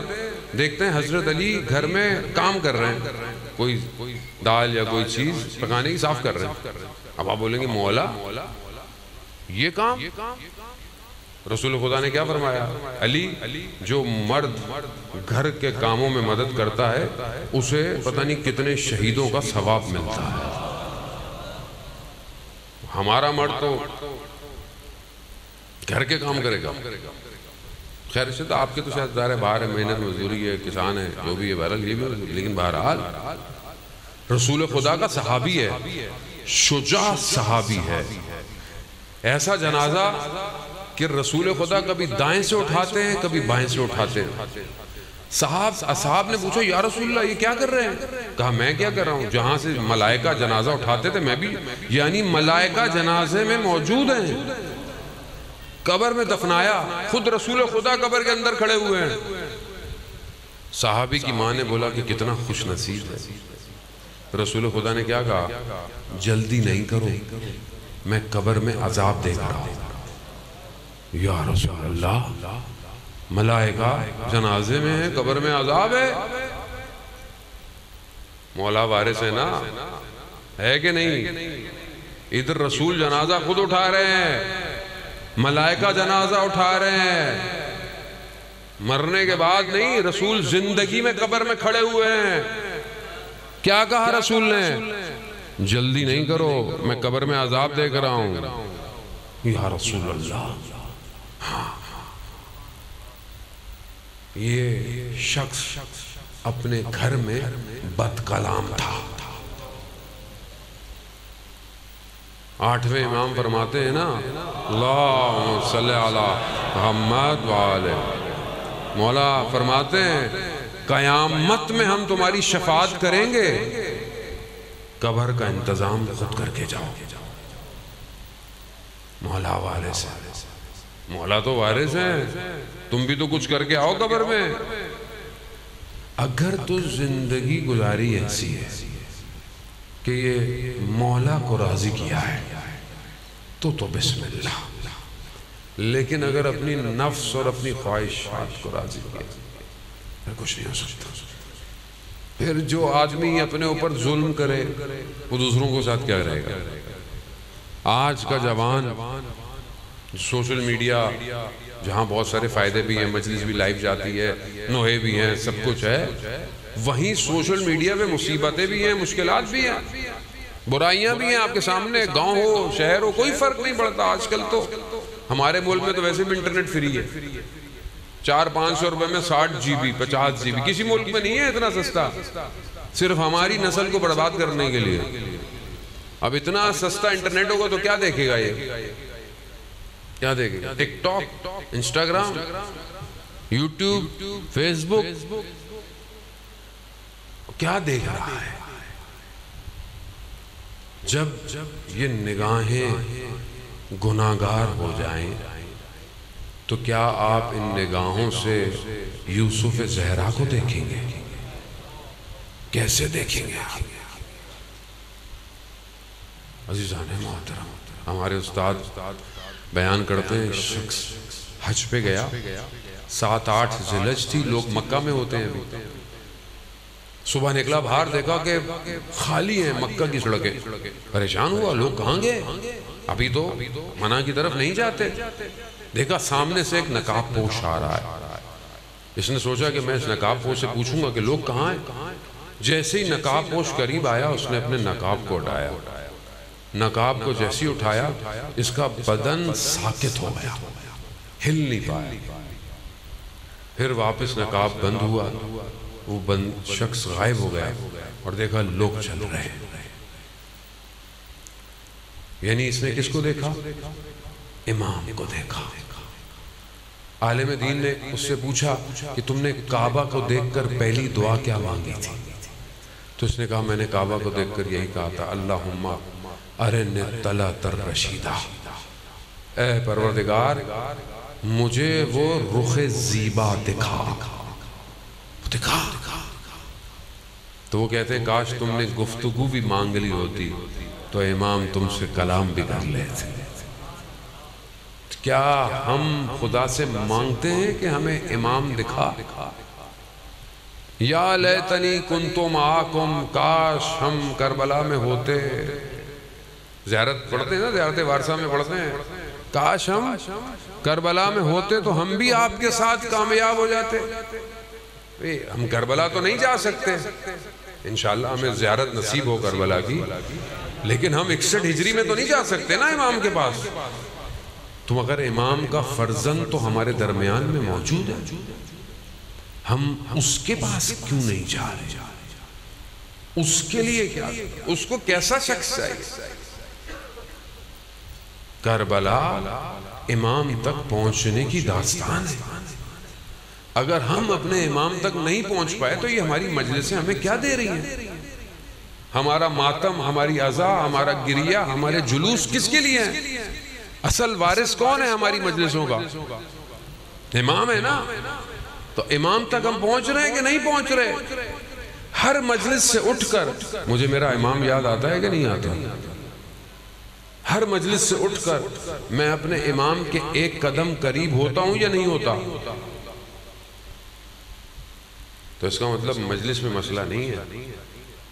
دیکھتے ہیں حضرت علی گھر میں کام کر رہے ہیں، کوئی دال یا کوئی چیز پکانے کی صاف کر رہے ہیں. اب آپ بولیں گے مولا یہ کام؟ رسول خدا نے کیا فرمایا؟ علی جو مرد گھر کے کاموں میں مدد کرتا ہے اسے پتہ نہیں کتنے شہیدوں کا ثواب ملتا ہے. ہمارا مرد تو گھر کے کام کرے گا. خیر سے تو آپ کے تو شاید ظاہر ہے باہر ہے، محنت مزدوری ہے، کسان ہے، جو بھی ہے بہرحال یہ بھی، لیکن بہرحال رسول خدا کا صحابی ہے، شجاع صحابی ہے. ایسا جنازہ کہ رسول خدا کبھی دائیں سے اٹھاتے ہیں کبھی بائیں سے اٹھاتے ہیں. اصحاب نے پوچھا یا رسول اللہ یہ کیا کر رہے ہیں؟ کہا میں کیا کر رہا ہوں، جہاں سے ملائکہ جنازہ اٹھاتے تھے میں بھی، یعنی ملائکہ جنازے میں موجود ہیں. قبر میں دفنایا، خود رسول خدا قبر کے اندر کھڑے ہوئے ہیں. صحابی کی ماں نے بولا کہ کتنا خوش نصیب ہے. رسول خدا نے کیا کہا؟ جلدی نہیں کرو، میں قبر میں عذاب دے رہا ہوں. یا رسول اللہ ملائکہ جنازے میں ہیں، قبر میں عذاب ہے. مولا وارث ہے نا، ہے کہ نہیں؟ ادھر رسول جنازہ خود اٹھا رہے ہیں، ملائکہ جنازہ اٹھا رہے ہیں. مرنے کے بعد نہیں، رسول زندگی میں قبر میں کھڑے ہوئے ہیں. کیا کہا رسول نے؟ جلدی نہیں کرو، میں قبر میں عذاب دے کر آؤں. یا رسول اللہ. یہ شخص اپنے گھر میں بد کلام تھا. 8ویں امام فرماتے ہیں نا، اللہم صلی علی محمد وآلہ. مولا فرماتے ہیں قیامت میں ہم تمہاری شفاعت کریں گے، قبر کا انتظام خود کر کے جاؤ. مولا وارث ہے، مولا تو وارث ہیں، تم بھی تو کچھ کر کے آؤ قبر میں. اگر تو زندگی گزاری ایسی ہے کہ یہ مولا کو راضی کیا ہے تو بسم اللہ. لیکن اگر اپنی نفس اور اپنی خواہشات کو راضی کیا پھر کچھ نہیں ہو سکتا. پھر جو آدمی اپنے اوپر ظلم کرے وہ دوسروں کے ساتھ کیا رہے گا. آج کا جوان سوشل میڈیا جہاں بہت سارے فائدے بھی ہیں، مجلس بھی لائیو جاتی ہے، نوحے بھی ہیں، سب کچھ ہے، وہیں سوشل میڈیا پہ مصیبتیں بھی ہیں، مشکلات بھی ہیں، برائیاں بھی ہیں آپ کے سامنے. گاؤں ہو شہر ہو کوئی فرق نہیں پڑتا. آج کل تو ہمارے ملک میں تو ویسے بھی انٹرنیٹ فری ہے، 400-500 روپے میں 60 جی بی 50 جی بی. کسی ملک میں نہیں ہے اتنا سستا، صرف ہماری نسل کو برباد کرنے کے لیے. اب اتنا سستا انٹرنیٹ ہوگا تو کیا دیکھے گا یہ؟ کیا دیکھے گا؟ ٹک ٹاک، انسٹاگرام، یوٹیوب، فیس بک، کیا دیکھ رہا ہے؟ جب یہ نگاہیں گناہگار ہو جائیں تو کیا آپ ان نگاہوں سے یوسف زہرا کو دیکھیں گے؟ کیسے دیکھیں گے آپ؟ عزیزان محترم، ہمارے استاد بیان کرتے ہیں شخص حج پہ گیا، 7-8 ذیلحج تھی، لوگ مکہ میں ہوتے ہیں ابھی. صبح نکلا باہر، دیکھا کہ خالی ہیں مکہ کی سڑکیں. پریشان ہوا، لوگ کہاں گئے؟ ابھی تو منع کی طرف نہیں جاتے. دیکھا سامنے سے ایک نقاب پوش آ رہا ہے. اس نے سوچا کہ میں اس نقاب پوش سے پوچھوں گا کہ لوگ کہاں ہیں. جیسے ہی نقاب پوش قریب آیا اس نے اپنے نقاب کو اٹھایا. نقاب کو جیسے ہی اٹھایا اس کا بدن ساکت ہو گیا، ہل نہیں پایا. پھر واپس نقاب بند ہوا، وہ بند شخص غائب ہو گیا اور دیکھا لوگ چل رہے ہیں. یعنی اس نے کس کو دیکھا؟ امام کو دیکھا. عالم دین نے اس سے پوچھا کہ تم نے کعبہ کو دیکھ کر پہلی دعا کیا مانگی تھی؟ تو اس نے کہا میں نے کعبہ کو دیکھ کر یہی کہا تھا، اللہم ارن طلعت الرشیدہ، اے پروردگار مجھے وہ رخ زیبا دکھا. تو وہ کہتے ہیں کاش تم نے گفتگو بھی مانگ لی ہوتی تو امام تم سے کلام بھی کر لیتے. کیا ہم خدا سے مانگتے ہیں کہ ہمیں امام دکھا؟ یا لیتنی کنتو معاکم، کاش ہم کربلا میں ہوتے. زیارت پڑھتے ہیں نا، زیارت وارثہ میں پڑھتے ہیں کاش ہم کربلا میں ہوتے تو ہم بھی آپ کے ساتھ کامیاب ہو جاتے. ہم کربلا تو نہیں جا سکتے، انشاءاللہ ہمیں زیارت نصیب ہو کربلا کی، لیکن ہم 61 ہجری میں تو نہیں جا سکتے نا امام کے پاس. تو مگر امام کا فرزند تو ہمارے درمیان میں موجود ہے، ہم اس کے پاس کیوں نہیں جا رہے؟ اس کے لیے کیا؟ اس کو کیسا شخص چاہیے؟ کربلا امام تک پہنچنے کی داستان ہے. اگر ہم اپنے امام تک نہیں پہنچ پائے تو یہ ہماری مجلسیں ہمیں کیا دے رہی ہیں؟ ہمارا ماتم، ہماری عزا، ہمارا گریہ، ہمارے جلوس کس کے لیے ہیں؟ اصل وارث کون ہے ہماری مجلسوں کا؟ امام ہے نا. تو امام تک ہم پہنچ رہے ہیں کہ نہیں پہنچ رہے؟ ہر مجلس سے اٹھ کر مجھے میرا امام یاد آتا ہے کہ نہیں آتا؟ ہر مجلس سے اٹھ کر میں اپنے امام کے ایک قدم قریب ہوتا ہوں یا نہیں ہوتا؟ تو اس کا مطلب مجلس میں مسئلہ نہیں ہے،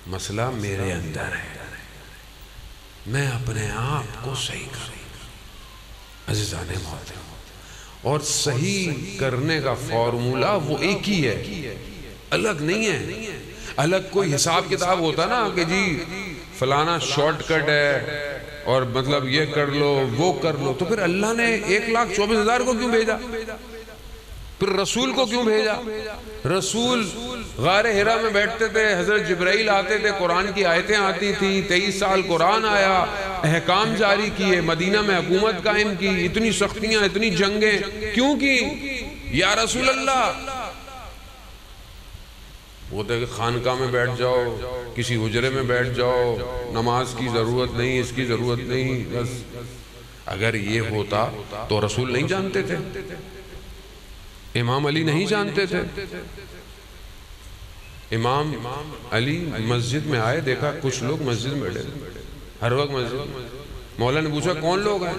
مسئلہ میرے اندر ہے، میں اپنے آپ کو صحیح کروں۔ عزیزان محترم، اور صحیح کرنے کا فارمولہ وہ ایک ہی ہے، الگ نہیں ہے۔ الگ کوئی حساب کتاب ہوتا نا کہ جی فلانا شارٹ کٹ ہے اور مطلب یہ کر لو وہ کر لو، تو پھر اللہ نے 1,24,000 کو کیوں بھیجا؟ پھر رسول کو کیوں بھیجا؟ رسول غار حرا میں بیٹھتے تھے، حضرت جبرائیل آتے تھے، قرآن کی آیتیں آتی تھیں، 23 سال قرآن آیا، احکام جاری کیے، مدینہ میں حکومت قائم کی، اتنی سختیاں، اتنی جنگیں کیوں کی؟ یا رسول اللہ، وہ تو کہ خانقاہ میں بیٹھ جاؤ، کسی حجرے میں بیٹھ جاؤ، نماز کی ضرورت نہیں، اس کی ضرورت نہیں، بس اگر یہ ہوتا تو رسول نہیں جانتے تھے، امام علی نہیں جانتے تھے۔ امام علی مسجد میں آئے، دیکھا کچھ لوگ مسجد میں بیٹھے، ہر وقت مسجد۔ مولا نے پوچھا کون لوگ ہیں؟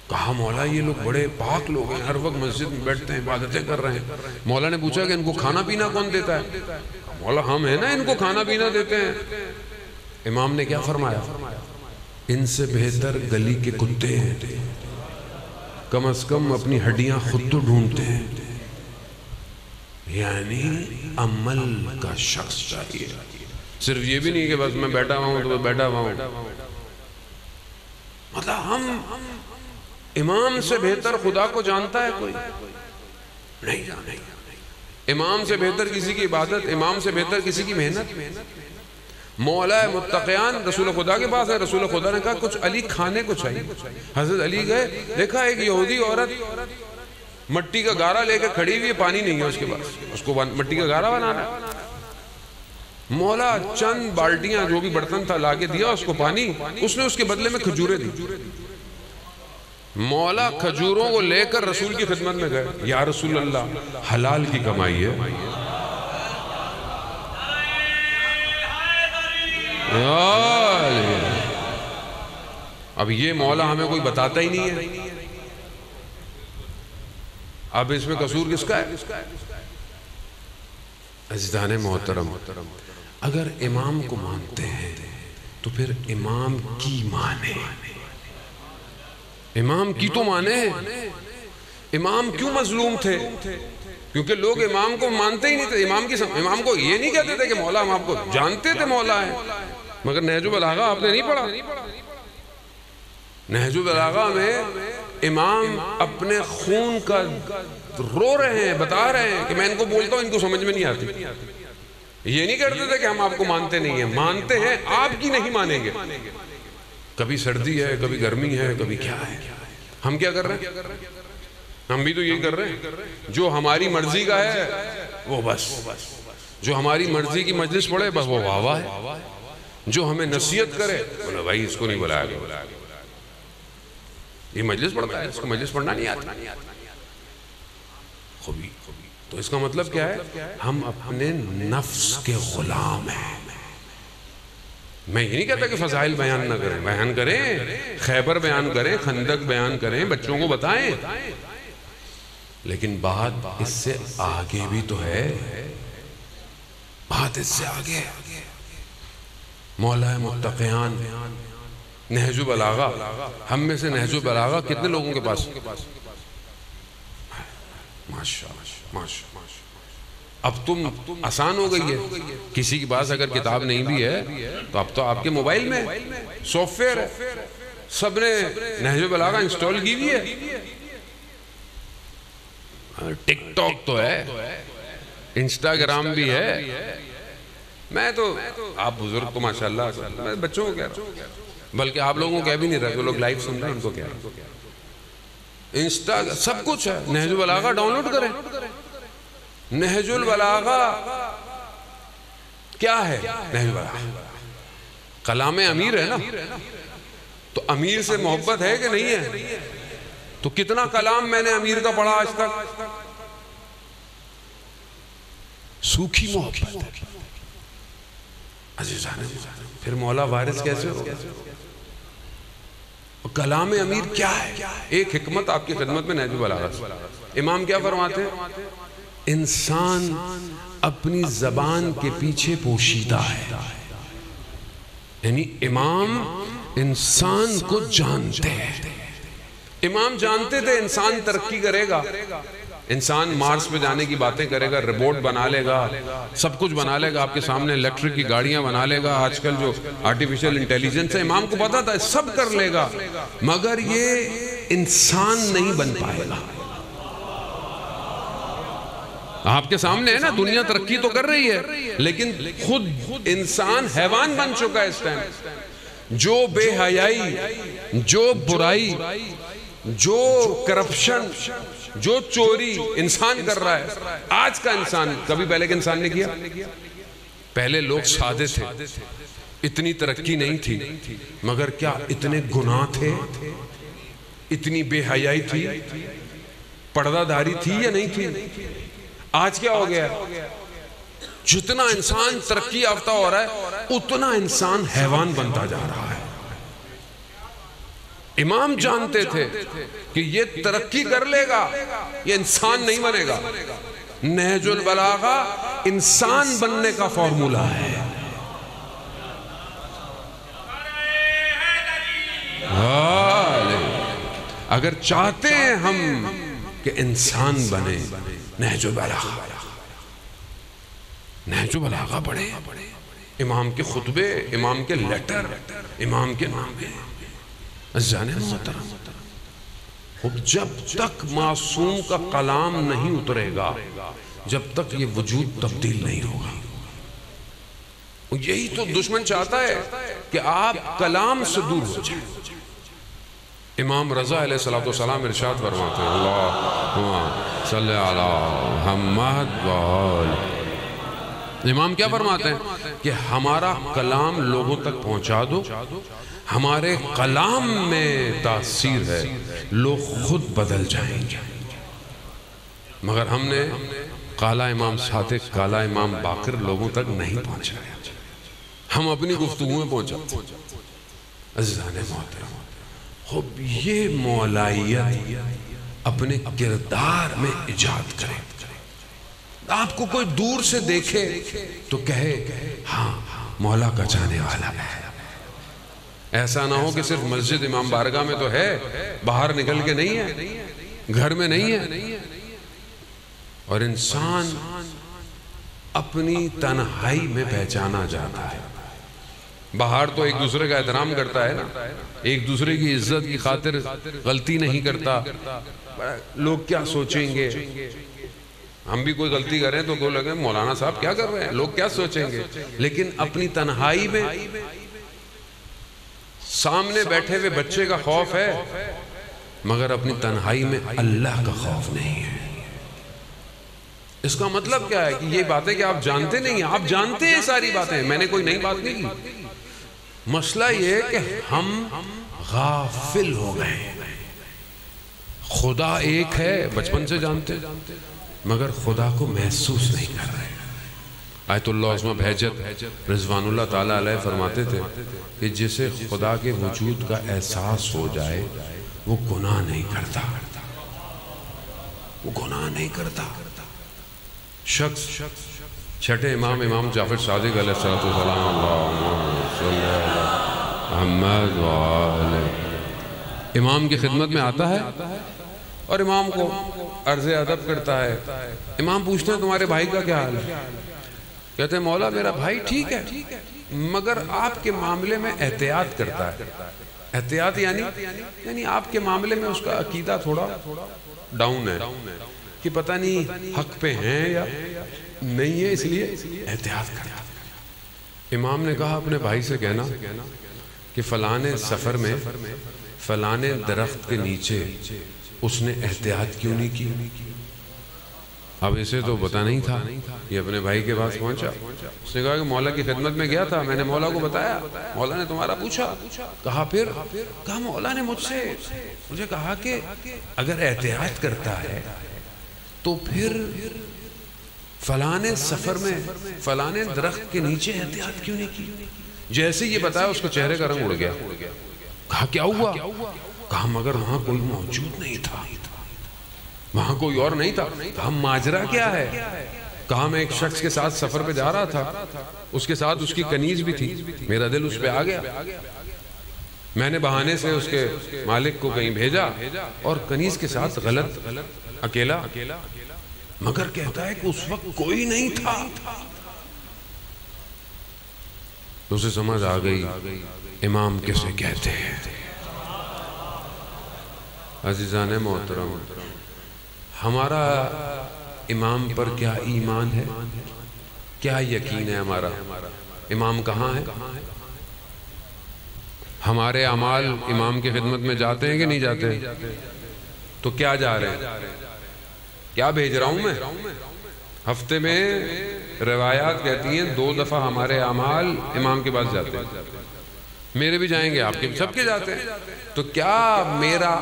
کہا مولا یہ لوگ بڑے پاک لوگ ہیں، ہر وقت مسجد میں بیٹھتے ہیں، عبادتیں کر رہے ہیں۔ مولا نے پوچھا کہ ان کو کھانا پینا کون دیتا ہے؟ مولا ہم ہیں نا، ان کو کھانا پینا دیتے ہیں۔ امام نے کیا فرمایا؟ ان سے بہتر گلی کے کتے ہیں، کم از کم اپنی ہڈیاں خود تو ڈھونڈتے ہیں۔ یعنی عمل کا شخص چاہیے، صرف یہ بھی نہیں کہ بس میں بیٹھا ہوں تو بیٹھا ہوں۔ مطلب ہم امام سے بہتر خدا کو جانتا ہے کوئی نہیں جانے، امام سے بہتر کسی کی عبادت، امام سے بہتر کسی کی محنت۔ مولا متقیان رسول خدا کے پاس ہے، رسول خدا نے کہا کچھ علی کھانے کو چاہیے۔ حضرت علی گئے، دیکھا ایک یہودی عورت مٹی کا گارا لے کے کھڑی ہوئی ہے، پانی نہیں ہے اس کے پاس، اس کو مٹی کا گارا بنانا ہے۔ مولا چند بالٹیاں جو بھی برتن تھا لا کے دیا اس کو پانی، اس نے اس کے بدلے میں کھجوریں دی۔ مولا کھجوروں کو لے کر رسول کی خدمت میں گئے، یا رسول اللہ حلال کی کمائی ہے۔ اب یہ مولا ہمیں کوئی بتاتا ہی نہیں ہے، اب اس میں قصور کس کا ہے؟ عزیزان محترم، اگر امام کو مانتے ہیں تو پھر امام کی مانے، امام کی تو مانے۔ امام کیوں مظلوم تھے؟ کیونکہ لوگ امام کو مانتے ہی نہیں تھے، امام کو یہ نہیں کہتے تھے کہ مولا ہم آپ کو جانتے تھے مولا ہے، مگر نہج البلاغہ آپ نے نہیں پڑھا۔ نہج البلاغہ میں امام اپنے خون کا رو رہے ہیں، بتا رہے ہیں کہ میں ان کو بولتا ہوں ان کو سمجھ میں نہیں آتی۔ یہ نہیں کرتے تھے کہ ہم آپ کو مانتے نہیں ہیں، مانتے ہیں، آپ کی نہیں مانیں گے۔ کبھی سردی ہے، کبھی گرمی ہے، کبھی کیا ہے، ہم کیا کر رہے ہیں؟ ہم بھی تو یہی کر رہے ہیں، جو ہماری مرضی کا ہے وہ بس، جو ہماری مرضی کی مجلس پڑھے بس وہ واہ واہ ہے، جو ہمیں نصیحت کرے بولے بھائی اس کو نہیں بلایا گیا، یہ مجلس پڑھتا ہے، اس کو مجلس پڑھنا نہیں آتا۔ خوبی تو اس کا مطلب کیا ہے؟ ہم اپنے نفس کے غلام ہیں۔ میں یہ نہیں کہتا کہ فضائل بیان نہ کریں، بیان کریں، خیبر بیان کریں، خندق بیان کریں، بچوں کو بتائیں، لیکن بات اس سے آگے بھی تو ہے، بات اس سے آگے۔ مولا متقیان نہج البلاغہ، ہم میں سے نہج البلاغہ کتنے لوگوں کے پاس؟ ماشاءاللہ۔ اب تم آسان ہو گئی ہے، کسی کے پاس اگر کتاب نہیں بھی ہے تو اب تو آپ کے موبائل میں سافٹ ویئر ہے، سب نے نہج البلاغہ انسٹال کی بھی ہے، ٹک ٹاک تو ہے، انسٹاگرام بھی ہے۔ میں تو آپ بزرگ تو ماشاءاللہ، میں بچوں کو کہہ رہا ہوں، بلکہ آپ لوگوں کو کہہ بھی نہیں رہا، جو لوگ لائیو سن رہے ہیں ان کو کہہ رہا ہوں، انسٹا سب کچھ ہے، نہج البلاغہ ڈاؤن لوڈ کریں۔ نہج البلاغہ کیا ہے؟ نہج البلاغہ کلام امیر ہے نا، تو امیر سے محبت ہے کہ نہیں ہے؟ تو کتنا کلام میں نے امیر کا پڑھا آج تک؟ سوکھی محبت۔ عزیزان، پھر مولا وارث کیسے ہو؟ کلام امیر کیا ہے؟ ایک حکمت آپ کی خدمت میں نہج البلاغہ سے امام کیا فرماتے ہیں؟ انسان اپنی زبان کے پیچھے پوشیدہ ہے. یعنی امام انسان کو جانتے ہیں. امام جانتے تھے انسان ترقی کرے گا, انسان مارس پہ جانے کی باتیں کرے گا, روبوٹ بنا لے گا, سب کچھ بنا لے گا, آپ کے سامنے الیکٹرک کی گاڑیاں بنا لے گا, آج کل جو آرٹیفیشل انٹیلیجنس ہے امام کو پتا تھا سب کر لے گا, مگر یہ انسان نہیں بن پائے گا. آپ کے سامنے ہے نا, دنیا ترقی تو کر رہی ہے لیکن خود انسان حیوان بن چکا ہے اس ٹائم. جو بے حیائی, جو برائی, جو کرپشن, جو چوری انسان کر رہا ہے آج کا انسان, کبھی پہلے کے انسان نے کیا؟ پہلے لوگ سادے تھے, اتنی ترقی نہیں تھی, مگر کیا اتنے گناہ تھے, اتنی بے حیائی تھی, پردہ داری تھی یا نہیں تھی؟ آج کیا ہو گیا؟ جتنا انسان ترقی یافتہ ہو رہا ہے اتنا انسان حیوان بنتا جا رہا ہے. امام جانتے تھے کہ یہ ترقی کر لے گا, یہ انسان نہیں بنے گا. نہج البلاغہ انسان بننے کا فارمولہ ہے. اگر چاہتے ہیں ہم کہ انسان بنے, نہج البلاغہ پڑھیں, امام کے خطبے, امام کے لیٹر, امام کے نامے. جانے محترم, جب تک معصوم کا کلام نہیں اترے گا, جب تک یہ وجود تبدیل نہیں ہوگا. یہی تو دشمن چاہتا ہے کہ آپ کلام سے دور ہو جائیں. امام رضا علیہ السلام ارشاد فرماتے ہیں, اللہم صلی علی محمد وآل. امام کیا فرماتے ہیں کہ ہمارا کلام لوگوں تک پہنچا دو, ہمارے کلام میں تاثیر ہے, لوگ خود بدل جائیں گے. مگر ہم نے کالا امام صادق, کالا امام باقر لوگوں تک نہیں پہنچا, ہم اپنی گفتگو میں پہنچا. عزیزان محترم, خب یہ مولائیت اپنے کردار میں ایجاد کریں. آپ کو کوئی دور سے دیکھے تو کہے ہاں مولا کا جانے والا ہے. ایسا نہ ہو کہ صرف مسجد امام بارگاہ میں تو ہے, باہر نکل کے نہیں ہے, گھر میں نہیں ہے. اور انسان اپنی تنہائی میں پہچانا جاتا ہے. باہر تو ایک دوسرے کا احترام کرتا ہے نا, ایک دوسرے کی عزت کی خاطر غلطی نہیں کرتا. لوگ کیا سوچیں گے, ہم بھی کوئی غلطی کریں تو کوئی لگے مولانا صاحب کیا کر رہے ہیں, لوگ کیا سوچیں گے. لیکن اپنی تنہائی میں سامنے بیٹھے ہوئے بچے کا خوف ہے, مگر اپنی تنہائی میں اللہ کا خوف نہیں ہے. اس کا مطلب کیا ہے کہ یہ باتیں کہ آپ جانتے نہیں ہیں, آپ جانتے ہیں ساری باتیں, میں نے کوئی نئی بات نہیں کی. مسئلہ یہ ہے کہ ہم غافل ہو گئے. خدا ایک ہے بچپن سے جانتے, مگر خدا کو محسوس نہیں کر رہے. آیت اللہ عظمہ بہجت رضوان اللہ تعالیٰ علیہ فرماتے تھے کہ جسے خدا کے وجود کا احساس ہو جائے وہ گناہ نہیں کرتا, وہ گناہ نہیں کرتا. شخص چھٹے امام, امام جعفر صادق علیہ السلام, اللہم صلی علی محمد وآلہ, امام کی خدمت میں آتا ہے اور امام کو عرض ادب کرتا ہے. امام پوچھتے ہیں تمہارے بھائی کا کیا حال ہے؟ کہتے ہیں مولا میرا بھائی ٹھیک ہے, مگر آپ کے معاملے میں احتیاط کرتا ہے. احتیاط یعنی آپ کے معاملے میں اس کا عقیدہ تھوڑا ڈاؤن ہے کہ پتہ نہیں حق پہ ہیں یا نہیں ہے, اس لیے احتیاط کرتا. امام نے کہا اپنے بھائی سے کہنا کہ فلانے سفر میں فلانے درخت کے نیچے اس نے احتیاط کیوں نہیں کی. اب اسے تو پتہ نہیں تھا, یہ اپنے بھائی کے پاس پہنچا, اس نے کہا کہ مولا کی خدمت میں گیا تھا, میں نے مولا کو بتایا, مولا نے تمہارا پوچھا. کہا پھر؟ کہا مولا نے مجھے کہا کہ اگر احتیاط کرتا ہے تو پھر فلانے سفر میں فلانے درخت کے نیچے احتیاط کیوں نہیں کی. جیسے یہ بتایا اس کے چہرے کا رنگ اڑ گیا. کہا کیا ہوا؟ کہا مگر وہاں کوئی موجود نہیں تھا، وہاں کوئی اور نہیں تھا۔ کہا ماجرا کیا ہے؟ کہا میں ایک شخص کے ساتھ سفر پہ جا رہا تھا، اس کے ساتھ اس کی کنیز بھی تھی، میرا دل اس پہ آ گیا، میں نے بہانے سے اس کے مالک کو کہیں بھیجا اور کنیز کے ساتھ غلط اکیلا، مگر کہتا ہے کہ اس وقت کوئی نہیں تھا۔ تو اسے سمجھ آ گئی امام کسے کہتے ہیں۔ عزیزان محترم، ہمارا امام پر کیا ایمان ہے، کیا یقین ہے ہمارا؟ امام کہاں ہے؟ ہمارے اعمال امام کی خدمت میں جاتے ہیں کہ نہیں جاتے؟ تو کیا جا رہے ہیں؟ کیا بھیج رہا ہوں میں؟ ہفتے میں روایات کہتی ہیں 2 دفعہ ہمارے اعمال امام کے پاس جاتے ہیں، میرے بھی جائیں گے، آپ کے سب کے جاتے ہیں۔ تو کیا میرا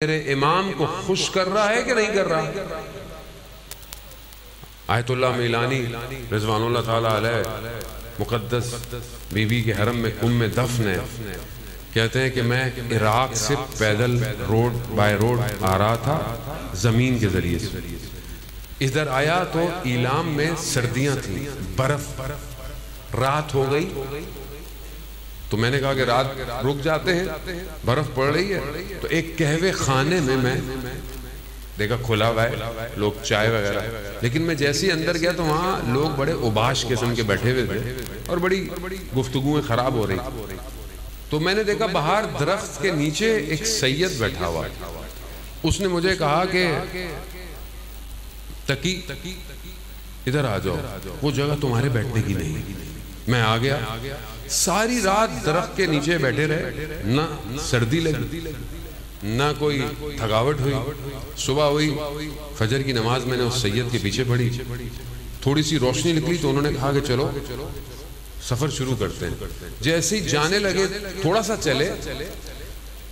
میرے امام کو خوش کر رہا ہے کہ نہیں کر رہا؟ آیت اللہ میلانی رضوان اللہ تعالیٰ علیہ مقدس بی بی کے حرم میں کم میں دفن ہے، کہتے ہیں کہ میں عراق سے پیدل روڈ بائی روڈ آ رہا تھا زمین کے ذریعے سے، ادھر آیا تو ایلام میں سردیاں تھیں، برف، رات ہو گئی تو میں نے کہا کہ رات رک جاتے ہیں، برف پڑ رہی ہے، تو ایک قہوے خانے میں دیکھا کھلا ہوا ہے، لوگ چائے وغیرہ، لیکن میں جیسے ہی اندر گیا تو وہاں لوگ بڑے اباش قسم کے بیٹھے ہوئے تھے اور بڑی گفتگویں خراب ہو رہی۔ تو میں نے دیکھا باہر درخت کے نیچے ایک سید بیٹھا ہوا، اس نے مجھے کہا کہ تقی ادھر آ جاؤ، وہ جگہ تمہارے بیٹھنے کی نہیں۔ میں آ گیا، ساری رات درخت کے نیچے بیٹھے رہے، نہ سردی لگی نہ کوئی تھکاوٹ ہوئی۔ صبح ہوئی، فجر کی نماز میں نے اس سید کے پیچھے پڑھی، تھوڑی سی روشنی نکلی تو انہوں نے کہا کہ چلو سفر شروع کرتے ہیں۔ جیسے ہی جانے لگے، تھوڑا سا چلے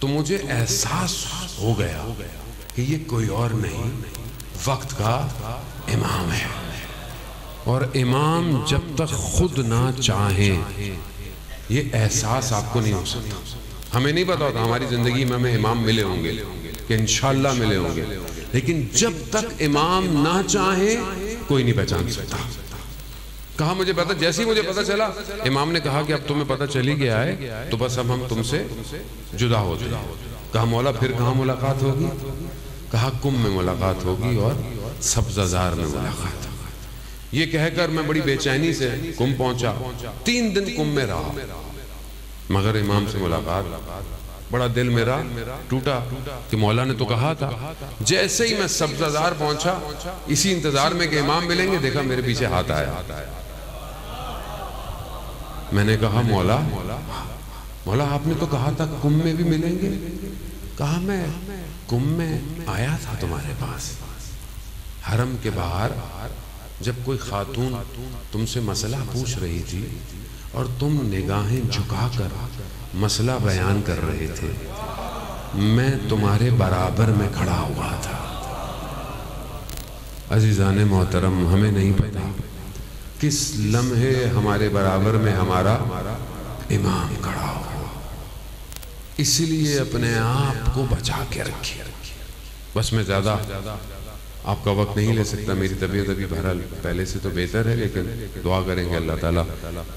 تو مجھے احساس ہو گیا کہ یہ کوئی اور نہیں، وقت کا امام ہے، اور امام جب تک خود نہ چاہیں یہ احساس آپ کو نہیں ہو سکتا۔ ہمیں نہیں پتا ہوتا ہماری زندگی میں ہمیں امام ملے ہوں گے کہ انشاءاللہ ملے ہوں گے، لیکن جب تک امام نہ چاہیں کوئی نہیں پہچان سکتا۔ کہا مجھے پتا، جیسے ہی مجھے پتا چلا امام نے کہا کہ اب تمہیں پتا چلی گیا ہے تو بس اب ہم تم سے جدا ہوتے ہیں۔ کہا مولا پھر کہاں ملاقات ہوگی؟ کہا کم میں ملاقات ہوگی اور سبزہ زار میں ملاقات ہوگی۔ یہ کہہ کر میں بڑی بے چینی سے کم پہنچا، 3 دن کم میں رہا، مگر امام سے ملاقات، بڑا دل میرا ٹوٹا کہ مولا نے تو کہا تھا۔ جیسے ہی میں سبزہ زار پہنچا، اسی انتظار میں کہ امام ملیں گے، دیکھا میرے پیچھے ہاتھ آیا۔ میں نے کہا مولا آپ نے تو کہا تھا کم میں بھی ملیں گے۔ کہا میں کم میں آیا تھا تمہارے پاس، حرم کے باہر جب کوئی خاتون تم سے مسئلہ پوچھ رہی تھی اور تم نگاہیں جھکا کر مسئلہ بیان کر رہے تھے، میں تمہارے برابر میں کھڑا ہوا تھا۔ عزیزان محترم، ہمیں نہیں پتا کس لمحے ہمارے برابر میں ہمارا امام کھڑا ہوا، اس لیے اپنے آپ کو بچا کے رکھیے۔ بس میں زیادہ آپ کا وقت نہیں لے سکتا، میری طبیعت ابھی بہرحال پہلے سے تو بہتر ہے، لیکن دعا کریں گے اللہ تعالیٰ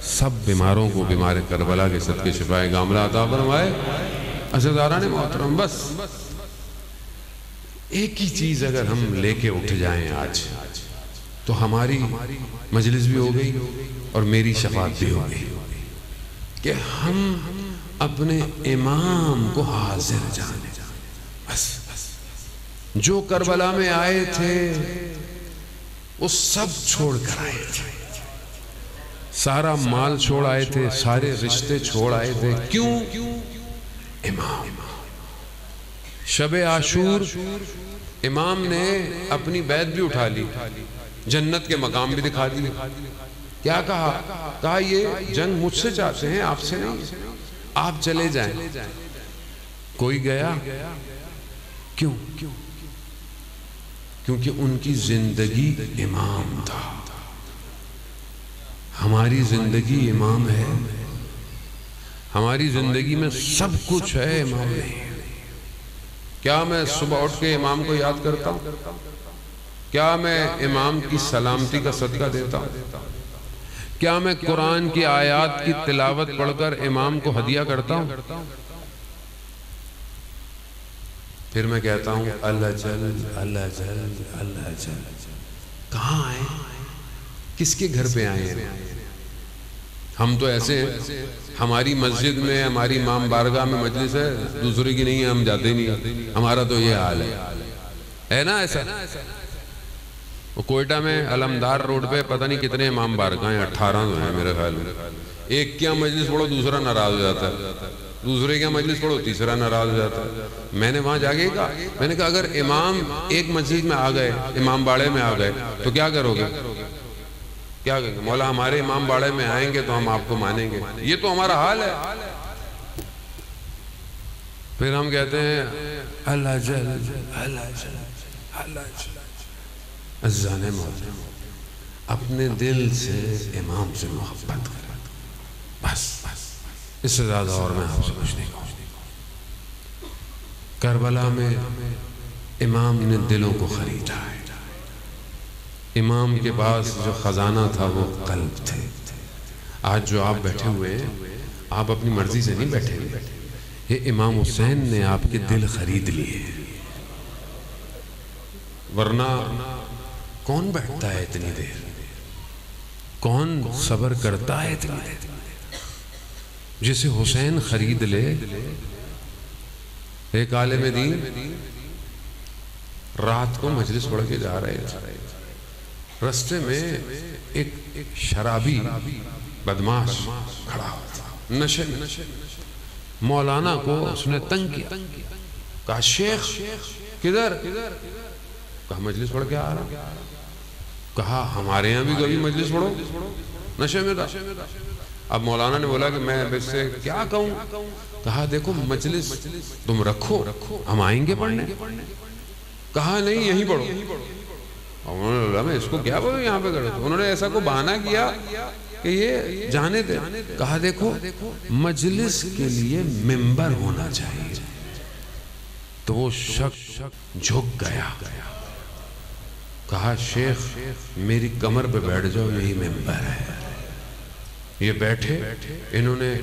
سب بیماروں کو بیمار کربلا کے صدقے شفائے کاملہ عطا فرمائے۔ عزیزان محترم، بس ایک ہی چیز اگر ہم لے کے اٹھ جائیں آج تو ہماری مجلس بھی ہو گئی اور میری شفاعت بھی ہو گئی کہ ہم اپنے امام کو حاضر جانیں۔ بس جو کربلا میں آئے تھے وہ سب چھوڑ کر آئے تھے، سارا مال چھوڑ آئے تھے، سارے رشتے چھوڑ آئے تھے، کیوں؟ امام۔ شب عاشور امام نے اپنی بیعت بھی اٹھا لی، جنت کے مقام بھی دکھا دی۔ کیا کہا یہ جنگ مجھ سے چاہتے ہیں، آپ سے نہیں، آپ چلے جائیں۔ کوئی گیا؟ کیوں؟ کیونکہ ان کی زندگی امام تھا۔ ہماری زندگی امام ہے؟ ہماری زندگی میں سب کچھ ہے، امام نہیں۔ کیا میں صبح اٹھ کے امام کو یاد کرتا ہوں؟ کیا میں امام کی سلامتی کا صدقہ دیتا ہوں؟ کیا میں قرآن کی آیات کی تلاوت پڑھ کر امام کو ہدیہ کرتا ہوں؟ پھر میں کہتا ہوں اللہ جل اللہ جل اللہ جل۔ کہاں آئے؟ کس کے گھر پہ آئے ہیں؟ ہم تو ایسے ہیں، ہماری مسجد میں ہماری امام بارگاہ میں مجلس ہے، دوسرے کی نہیں ہے، ہم جاتے نہیں۔ ہمارا تو یہ حال ہے نا ایسا؟ وہ کوئٹہ میں علمدار روڈ پہ پتہ نہیں کتنے امام بارگاہ ہیں، 18 ہیں میرے خیال میں۔ ایک کیا مجلس پڑھو دوسرا ناراض ہو جاتا ہے، دوسرے کیا مجلس پڑھو تیسرا ناراض ہو جاتا ہے۔ میں نے وہاں جا کے کہا، میں نے کہا اگر امام ایک مسجد میں آ گئے، امام باڑے میں آ گئے تو کیا کرو گے؟ کیا کہیں گے؟ مولا ہمارے امام باڑے میں آئیں گے تو ہم آپ کو مانیں گے۔ یہ تو ہمارا حال ہے۔ پھر ہم کہتے ہیں اللہ جل اللہ جل اللہ جل۔ عزیزان محترم، اپنے دل سے امام سے محبت کریں، بس اس سے زیادہ اور میں آپ سے کچھ نہیں کہوں۔ کربلا میں امام نے دلوں کو خریدا ہے۔ امام کے پاس جو خزانہ تھا وہ قلب تھے۔ آج جو آپ بیٹھے ہوئے ہیں، آپ اپنی مرضی سے نہیں بیٹھے ہوئے، یہ امام حسین نے آپ کے دل خرید لیے۔ ورنہ کون بیٹھتا ہے اتنی دیر؟ کون صبر کرتا ہے اتنی دیر؟ جسے حسین خرید لے۔ ایک عالم دین رات کو مجلس پڑھ کے جا رہے تھے، رستے میں ایک شرابی بدماش کھڑا ہوا تھا نشے میں۔ مولانا کو اس نے تنگ کیا، کہا شیخ کدھر؟ کہا مجلس پڑھ کے آ رہا۔ کہا ہمارے یہاں بھی کبھی مجلس پڑھو، نشے میں تھا۔ اب مولانا نے بولا کہ میں اب اس سے کیا کہوں؟ کہا دیکھو مجلس تم رکھو، ہم آئیں گے پڑھنے۔ کہا نہیں یہیں پڑھو۔ انہوں نے بولا میں اس کو کیا بولوں یہاں پہ کرو؟ انہوں نے ایسا کو بہانہ کیا کہ یہ جانے دے۔ کہا دیکھو مجلس کے لیے ممبر ہونا چاہیے۔ تو وہ شخص جھک گیا، کہا شیخ میری کمر پہ بیٹھ جاؤ، یہی ممبر ہے۔ یہ بیٹھے، انہوں نے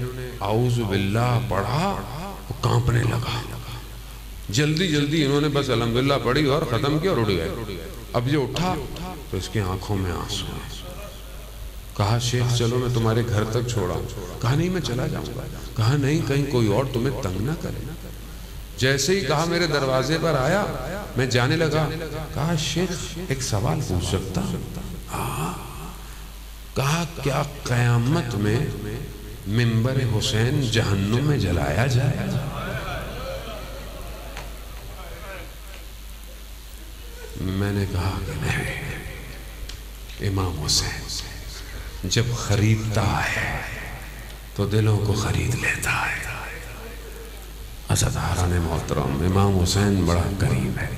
اعوذ باللہ پڑھا، وہ کانپنے لگا۔ جلدی جلدی انہوں نے بس الحمدللہ پڑھی اور ختم کیا اور اڑ گئے۔ اب یہ اٹھا تو اس کی آنکھوں میں آنسو ہیں۔ کہا شیخ چلو میں تمہارے گھر تک چھوڑا ہوں۔ کہا نہیں میں چلا جاؤں گا۔ کہا نہیں کہیں کوئی اور تمہیں تنگ نہ کرے۔ جیسے ہی کہا میرے دروازے پر آیا، میں جانے لگا۔ کہا شیخ ایک سوال پوچھ سکتا ہوں؟ کہا کیا قیامت میں منبر حسین جہنم میں جلایا جائے؟ میں نے کہا کہ نہیں، امام حسین جب خریدتا ہے تو دلوں کو خرید لیتا ہے۔ عزیزان محترم، امام حسین بڑا کریم ہے۔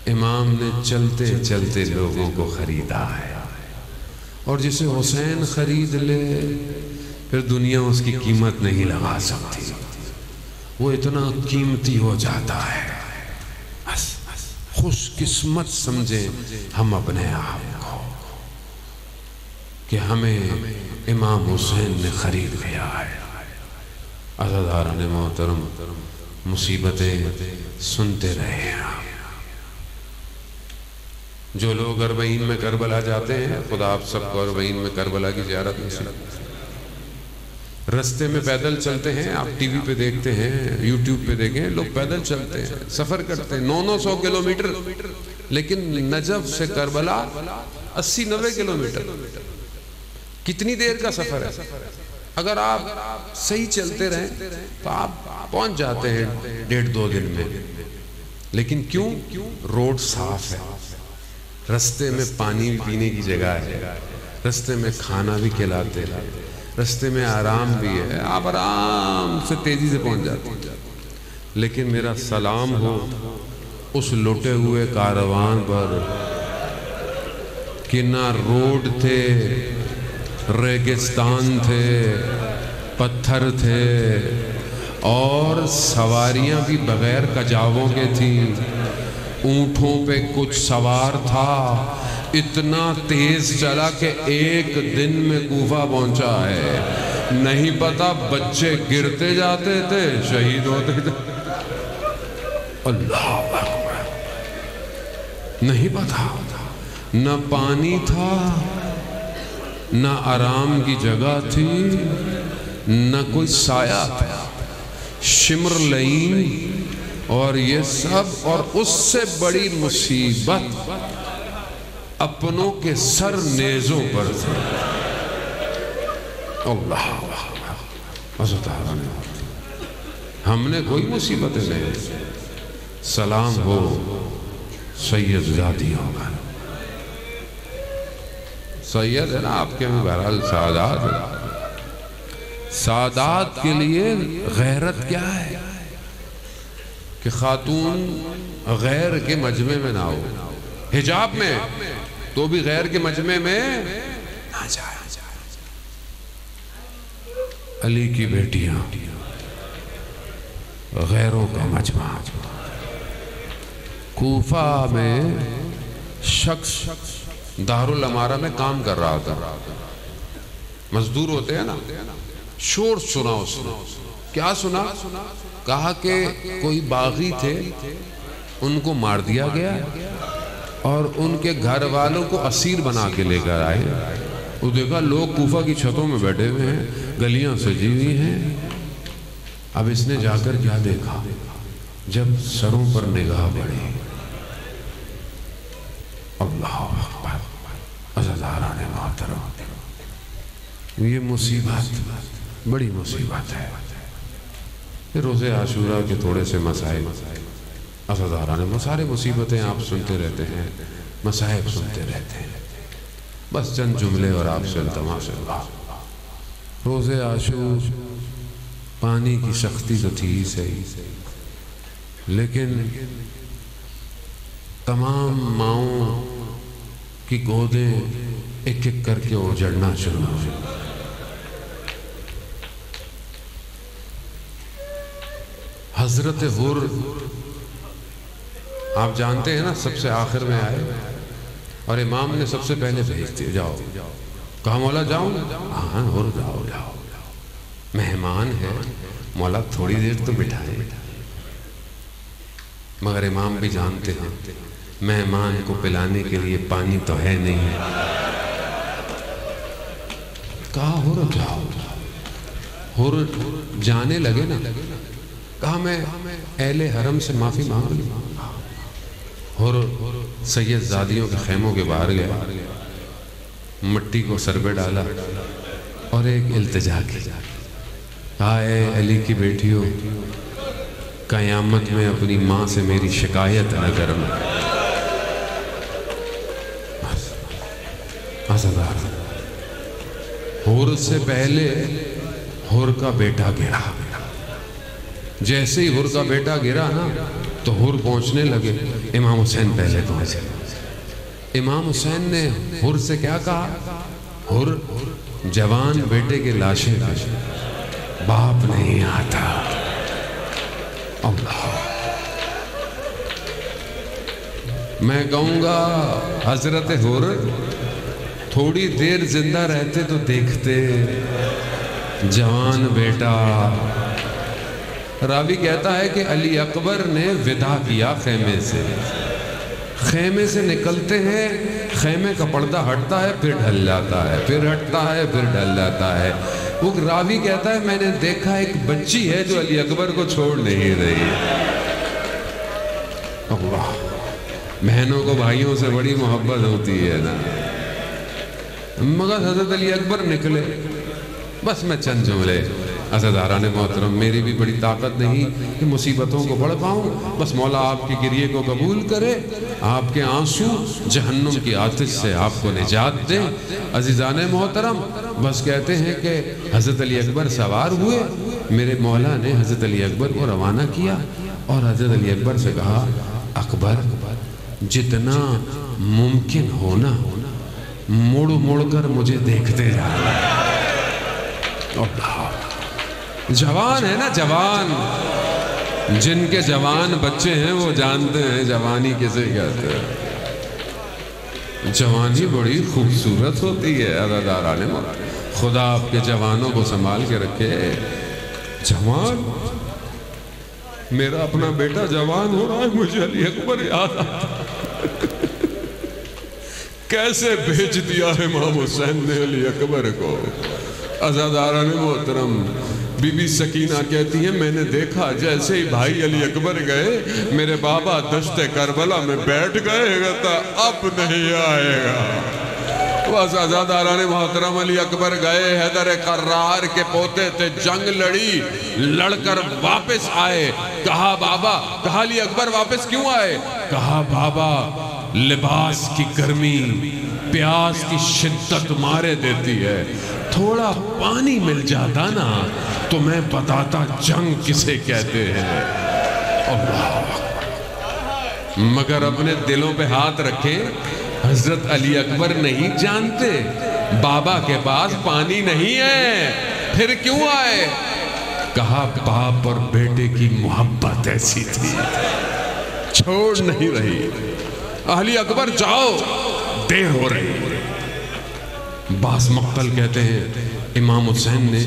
امام نے چلتے چلتے لوگوں کو خریدا ہے، اور جسے حسین خرید لے پھر دنیا اس کی قیمت نہیں لگا سکتی، وہ اتنا قیمتی ہو جاتا ہے۔ خوش قسمت سمجھیں ہم اپنے آپ کو کہ ہمیں امام حسین نے خرید لیا ہے۔ عزیزان محترم، مصیبتیں سنتے رہے ہیں۔ جو لوگ اربعین میں کربلا جاتے ہیں، خدا آپ سب کو اربعین میں کربلا کی زیارت نصیب۔ رستے میں پیدل چلتے ہیں، آپ ٹی وی پہ دیکھتے ہیں، یوٹیوب پہ دیکھیں، لوگ پیدل چلتے ہیں، سفر کرتے ہیں 900 کلومیٹر، لیکن نجف سے کربلا 80-90 کلومیٹر۔ کتنی دیر کا سفر ہے؟ اگر آپ صحیح چلتے رہیں تو آپ پہنچ جاتے ہیں 1.5-2 دن میں۔ لیکن کیوں؟ روڈ صاف ہے، رستے میں پانی پینے کی جگہ ہے، رستے میں کھانا بھی کھلاتے ہیں، رستے میں آرام بھی ہے، آپ آرام سے تیزی سے پہنچ جاتے ہیں۔ لیکن میرا سلام ہو اس لٹے ہوئے کاروان پر کہ نہ روڈ تھے، ریگستان تھے، پتھر تھے اور سواریاں بھی بغیر کجاووں کے تھیں، اونٹوں پہ کچھ سوار تھا، اتنا تیز چلا کہ ایک دن میں کوفہ پہنچا ہے۔ نہیں پتا بچے گرتے جاتے تھے، شہید ہوتے تھے، اللہ اکبر، نہیں پتا، نہ پانی تھا، نہ آرام کی جگہ تھی، نہ کوئی سایہ تھا، شمر لئیم، اور یہ سب، اور اس سے بڑی مصیبت اپنوں کے سر نیزوں پر تھے۔ اللہ ہم نے کوئی مصیبتیں نہیں، سلام ہو سید ذاتی ہوگا، سید ہے نا آپ کے میں بہرحال سعادات ہے۔ سعادات کے لیے غیرت کیا ہے کہ خاتون غیر کے مجمع میں نہ ہو، حجاب میں تو بھی غیر کے مجمع میں نہ جائے۔ علی کی بیٹیاں غیروں کا مجمع، کوفہ میں شخص دارالامارہ میں کام کر رہا تھا، مزدور ہوتے ہیں نا، شور سنا اس نے، کیا سنا؟ کہا کہ کوئی باغی تھے، ان کو مار دیا گیا اور ان کے گھر والوں کو اسیر بنا کے لے کر آئے۔ وہ دیکھا لوگ کوفہ کی چھتوں میں بیٹھے ہوئے ہیں، گلیاں سجی ہوئی ہیں۔ اب اس نے جا کر کیا دیکھا؟ جب سروں پر نگاہ بڑھی، اللہ اکبر، عزیزان محترم، یہ مصیبت بڑی مصیبت ہے۔ پھر روزے عاشورہ کے تھوڑے سے مسائل، عزیزان، سارے مصیبتیں آپ سنتے رہتے ہیں، مصائب سنتے رہتے ہیں، بس چند جملے اور آپ سے التماس ہے۔ روزے عاشور پانی کی سختی تو تھی ہی صحیح، لیکن تمام ماؤں کی گودیں ایک ایک کر کے اجڑنا شروع ہوئی۔ حضرت حر آپ جانتے ہیں نا سب سے آخر میں آئے، اور امام نے سب سے پہلے بھیج دیا، جاؤ۔ کہا مولا جاؤں؟ ہاں حر جاؤ، مہمان ہے مولا، تھوڑی دیر تو بٹھائیں۔ مگر امام بھی جانتے ہیں مہمان کو پلانے کے لیے پانی تو ہے نہیں۔ کہا حر جاؤ۔ حر جانے لگے نا، کہا میں اہل حرم سے معافی مانگ لوں۔ حر سید زادیوں کے خیموں کے باہر گیا، مٹی کو سر پہ ڈالا اور ایک التجا کی، کہا اے علی کی بیٹیوں، قیامت میں اپنی ماں سے میری شکایت نہ کرنا۔ حر سے پہلے حر کا بیٹا گرا، جیسے ہی حر کا بیٹا گرا نا تو حر پہنچنے لگے، امام حسین پہلے پہنچے۔ امام حسین نے حر سے کیا کہا؟ حر جوان بیٹے کے لاشیں پہ باپ نہیں آتا۔ اللہ، میں کہوں گا حضرت حر تھوڑی دیر زندہ رہتے تو دیکھتے جوان بیٹا۔ راوی کہتا ہے کہ علی اکبر نے وداع کیا خیمے سے، خیمے سے نکلتے ہیں، خیمے کا پردہ ہٹتا ہے پھر ڈھل جاتا ہے، پھر ہٹتا ہے پھر ڈھل جاتا ہے۔ وہ راوی کہتا ہے میں نے دیکھا ایک بچی ہے جو علی اکبر کو چھوڑ نہیں رہی۔ اللہ، بہنوں کو بھائیوں سے بڑی محبت ہوتی ہے نا، مگر حضرت علی اکبر نکلے۔ بس میں چند جملے، عزیزان محترم، میری بھی بڑی طاقت نہیں کہ مصیبتوں کو پڑھ پاؤں، بس مولا آپ کے گریے کو قبول کرے، آپ کے آنسو جہنم کی آتش سے آپ کو نجات دے۔ عزیزان محترم، بس کہتے ہیں کہ حضرت علی اکبر سوار ہوئے، میرے مولا نے حضرت علی اکبر کو روانہ کیا اور حضرت علی اکبر سے کہا اکبر جتنا ممکن ہونا مڑ مڑ کر مجھے دیکھتے جانا۔ جوان ہے نا جوان، جن کے جوان بچے ہیں وہ جانتے ہیں جوانی کسے کہتے ہیں۔ جوانی بڑی خوبصورت ہوتی ہے عزاداران مولا، خدا آپ کے جوانوں کو سنبھال کے رکھے۔ جوان، میرا اپنا بیٹا جوان ہو رہا ہے، مجھے علی اکبر یاد آتا کیسے بھیج دیا ہے امام حسین نے علی اکبر کو۔ عزاداران محترم، بی بی سکینہ کہتی ہیں میں نے دیکھا جیسے ہی بھائی علی اکبر گئے میرے بابا دشت کربلا میں بیٹھ گئے گا، اب نہیں آئے گا۔ بس عزاداران محترم، علی اکبر گئے، حیدر قرار کے پوتے تھے، جنگ لڑی، لڑ کر واپس آئے۔ کہا بابا، کہا علی اکبر واپس کیوں آئے؟ کہا بابا لباس کی گرمی پیاس کی شدت مارے دیتی ہے، تھوڑا پانی مل جاتا نا تو میں بتاتا جنگ کسے کہتے ہیں۔ اللہ، مگر اپنے دلوں پہ ہاتھ رکھیں، حضرت علی اکبر نہیں جانتے بابا کے پاس پانی نہیں ہے، پھر کیوں آئے؟ کہا باپ اور بیٹے کی محبت ایسی تھی، چھوڑ نہیں رہی۔ علی اکبر جاؤ، دیر ہو رہی۔ بعض مقتل کہتے ہیں امام حسین نے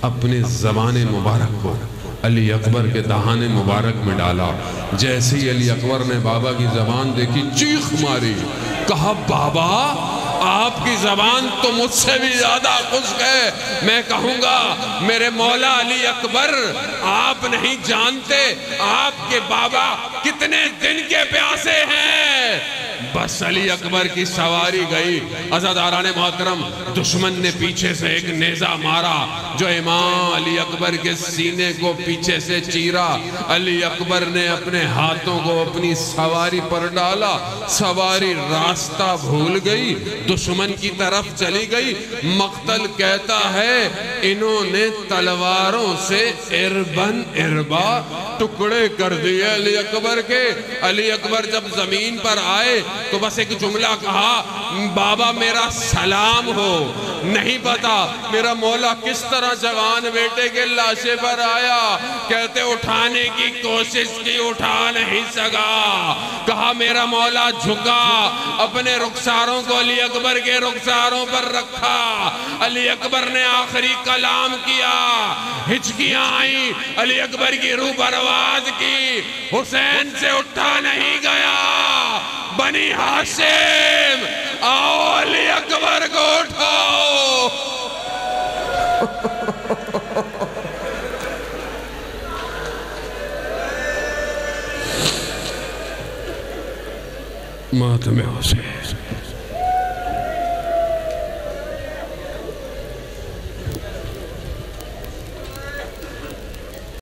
اپنے زبان مبارک کو علی اکبر کے دہانے مبارک میں ڈالا، جیسے ہی علی اکبر نے بابا کی زبان دیکھی چیخ ماری، کہا بابا آپ کی زبان تو مجھ سے بھی زیادہ خشک ہے، میں کہوں گا میرے مولا علی اکبر آپ نہیں جانتے آپ کے بابا کتنے دن کے پیاسے ہیں۔ بس علی اکبر کی سواری گئی۔ عزاداران محترم، دشمن نے پیچھے سے ایک نیزہ مارا جو امام علی اکبر کے سینے کو پیچھے سے چیرا۔ علی اکبر نے اپنے ہاتھوں کو اپنی سواری پر ڈالا، سواری راستہ بھول گئی، دشمن کی طرف چلی گئی۔ مقتل کہتا ہے انہوں نے تلواروں سے اربن اربا ٹکڑے کر دیے علی اکبر کے۔ علی اکبر جب زمین پر آئے تو بس ایک جملہ کہا، بابا میرا سلام ہو۔ نہیں پتا میرا مولا کس طرح جوان بیٹے کے لاشے پر آیا، کہتے اٹھانے کی کوشش کی، اٹھا نہیں سکا۔ کہا میرا مولا جھکا، اپنے رخساروں کو علی اکبر کے رخساروں پر رکھا۔ علی اکبر نے آخری کلام کیا، ہچکیاں آئیں، علی اکبر کی روح پرواز کی، حسین سے اٹھا نہیں گیا۔ بنی ہاشم آؤ علی اکبر کو اٹھاؤ۔ ماتم حسین۔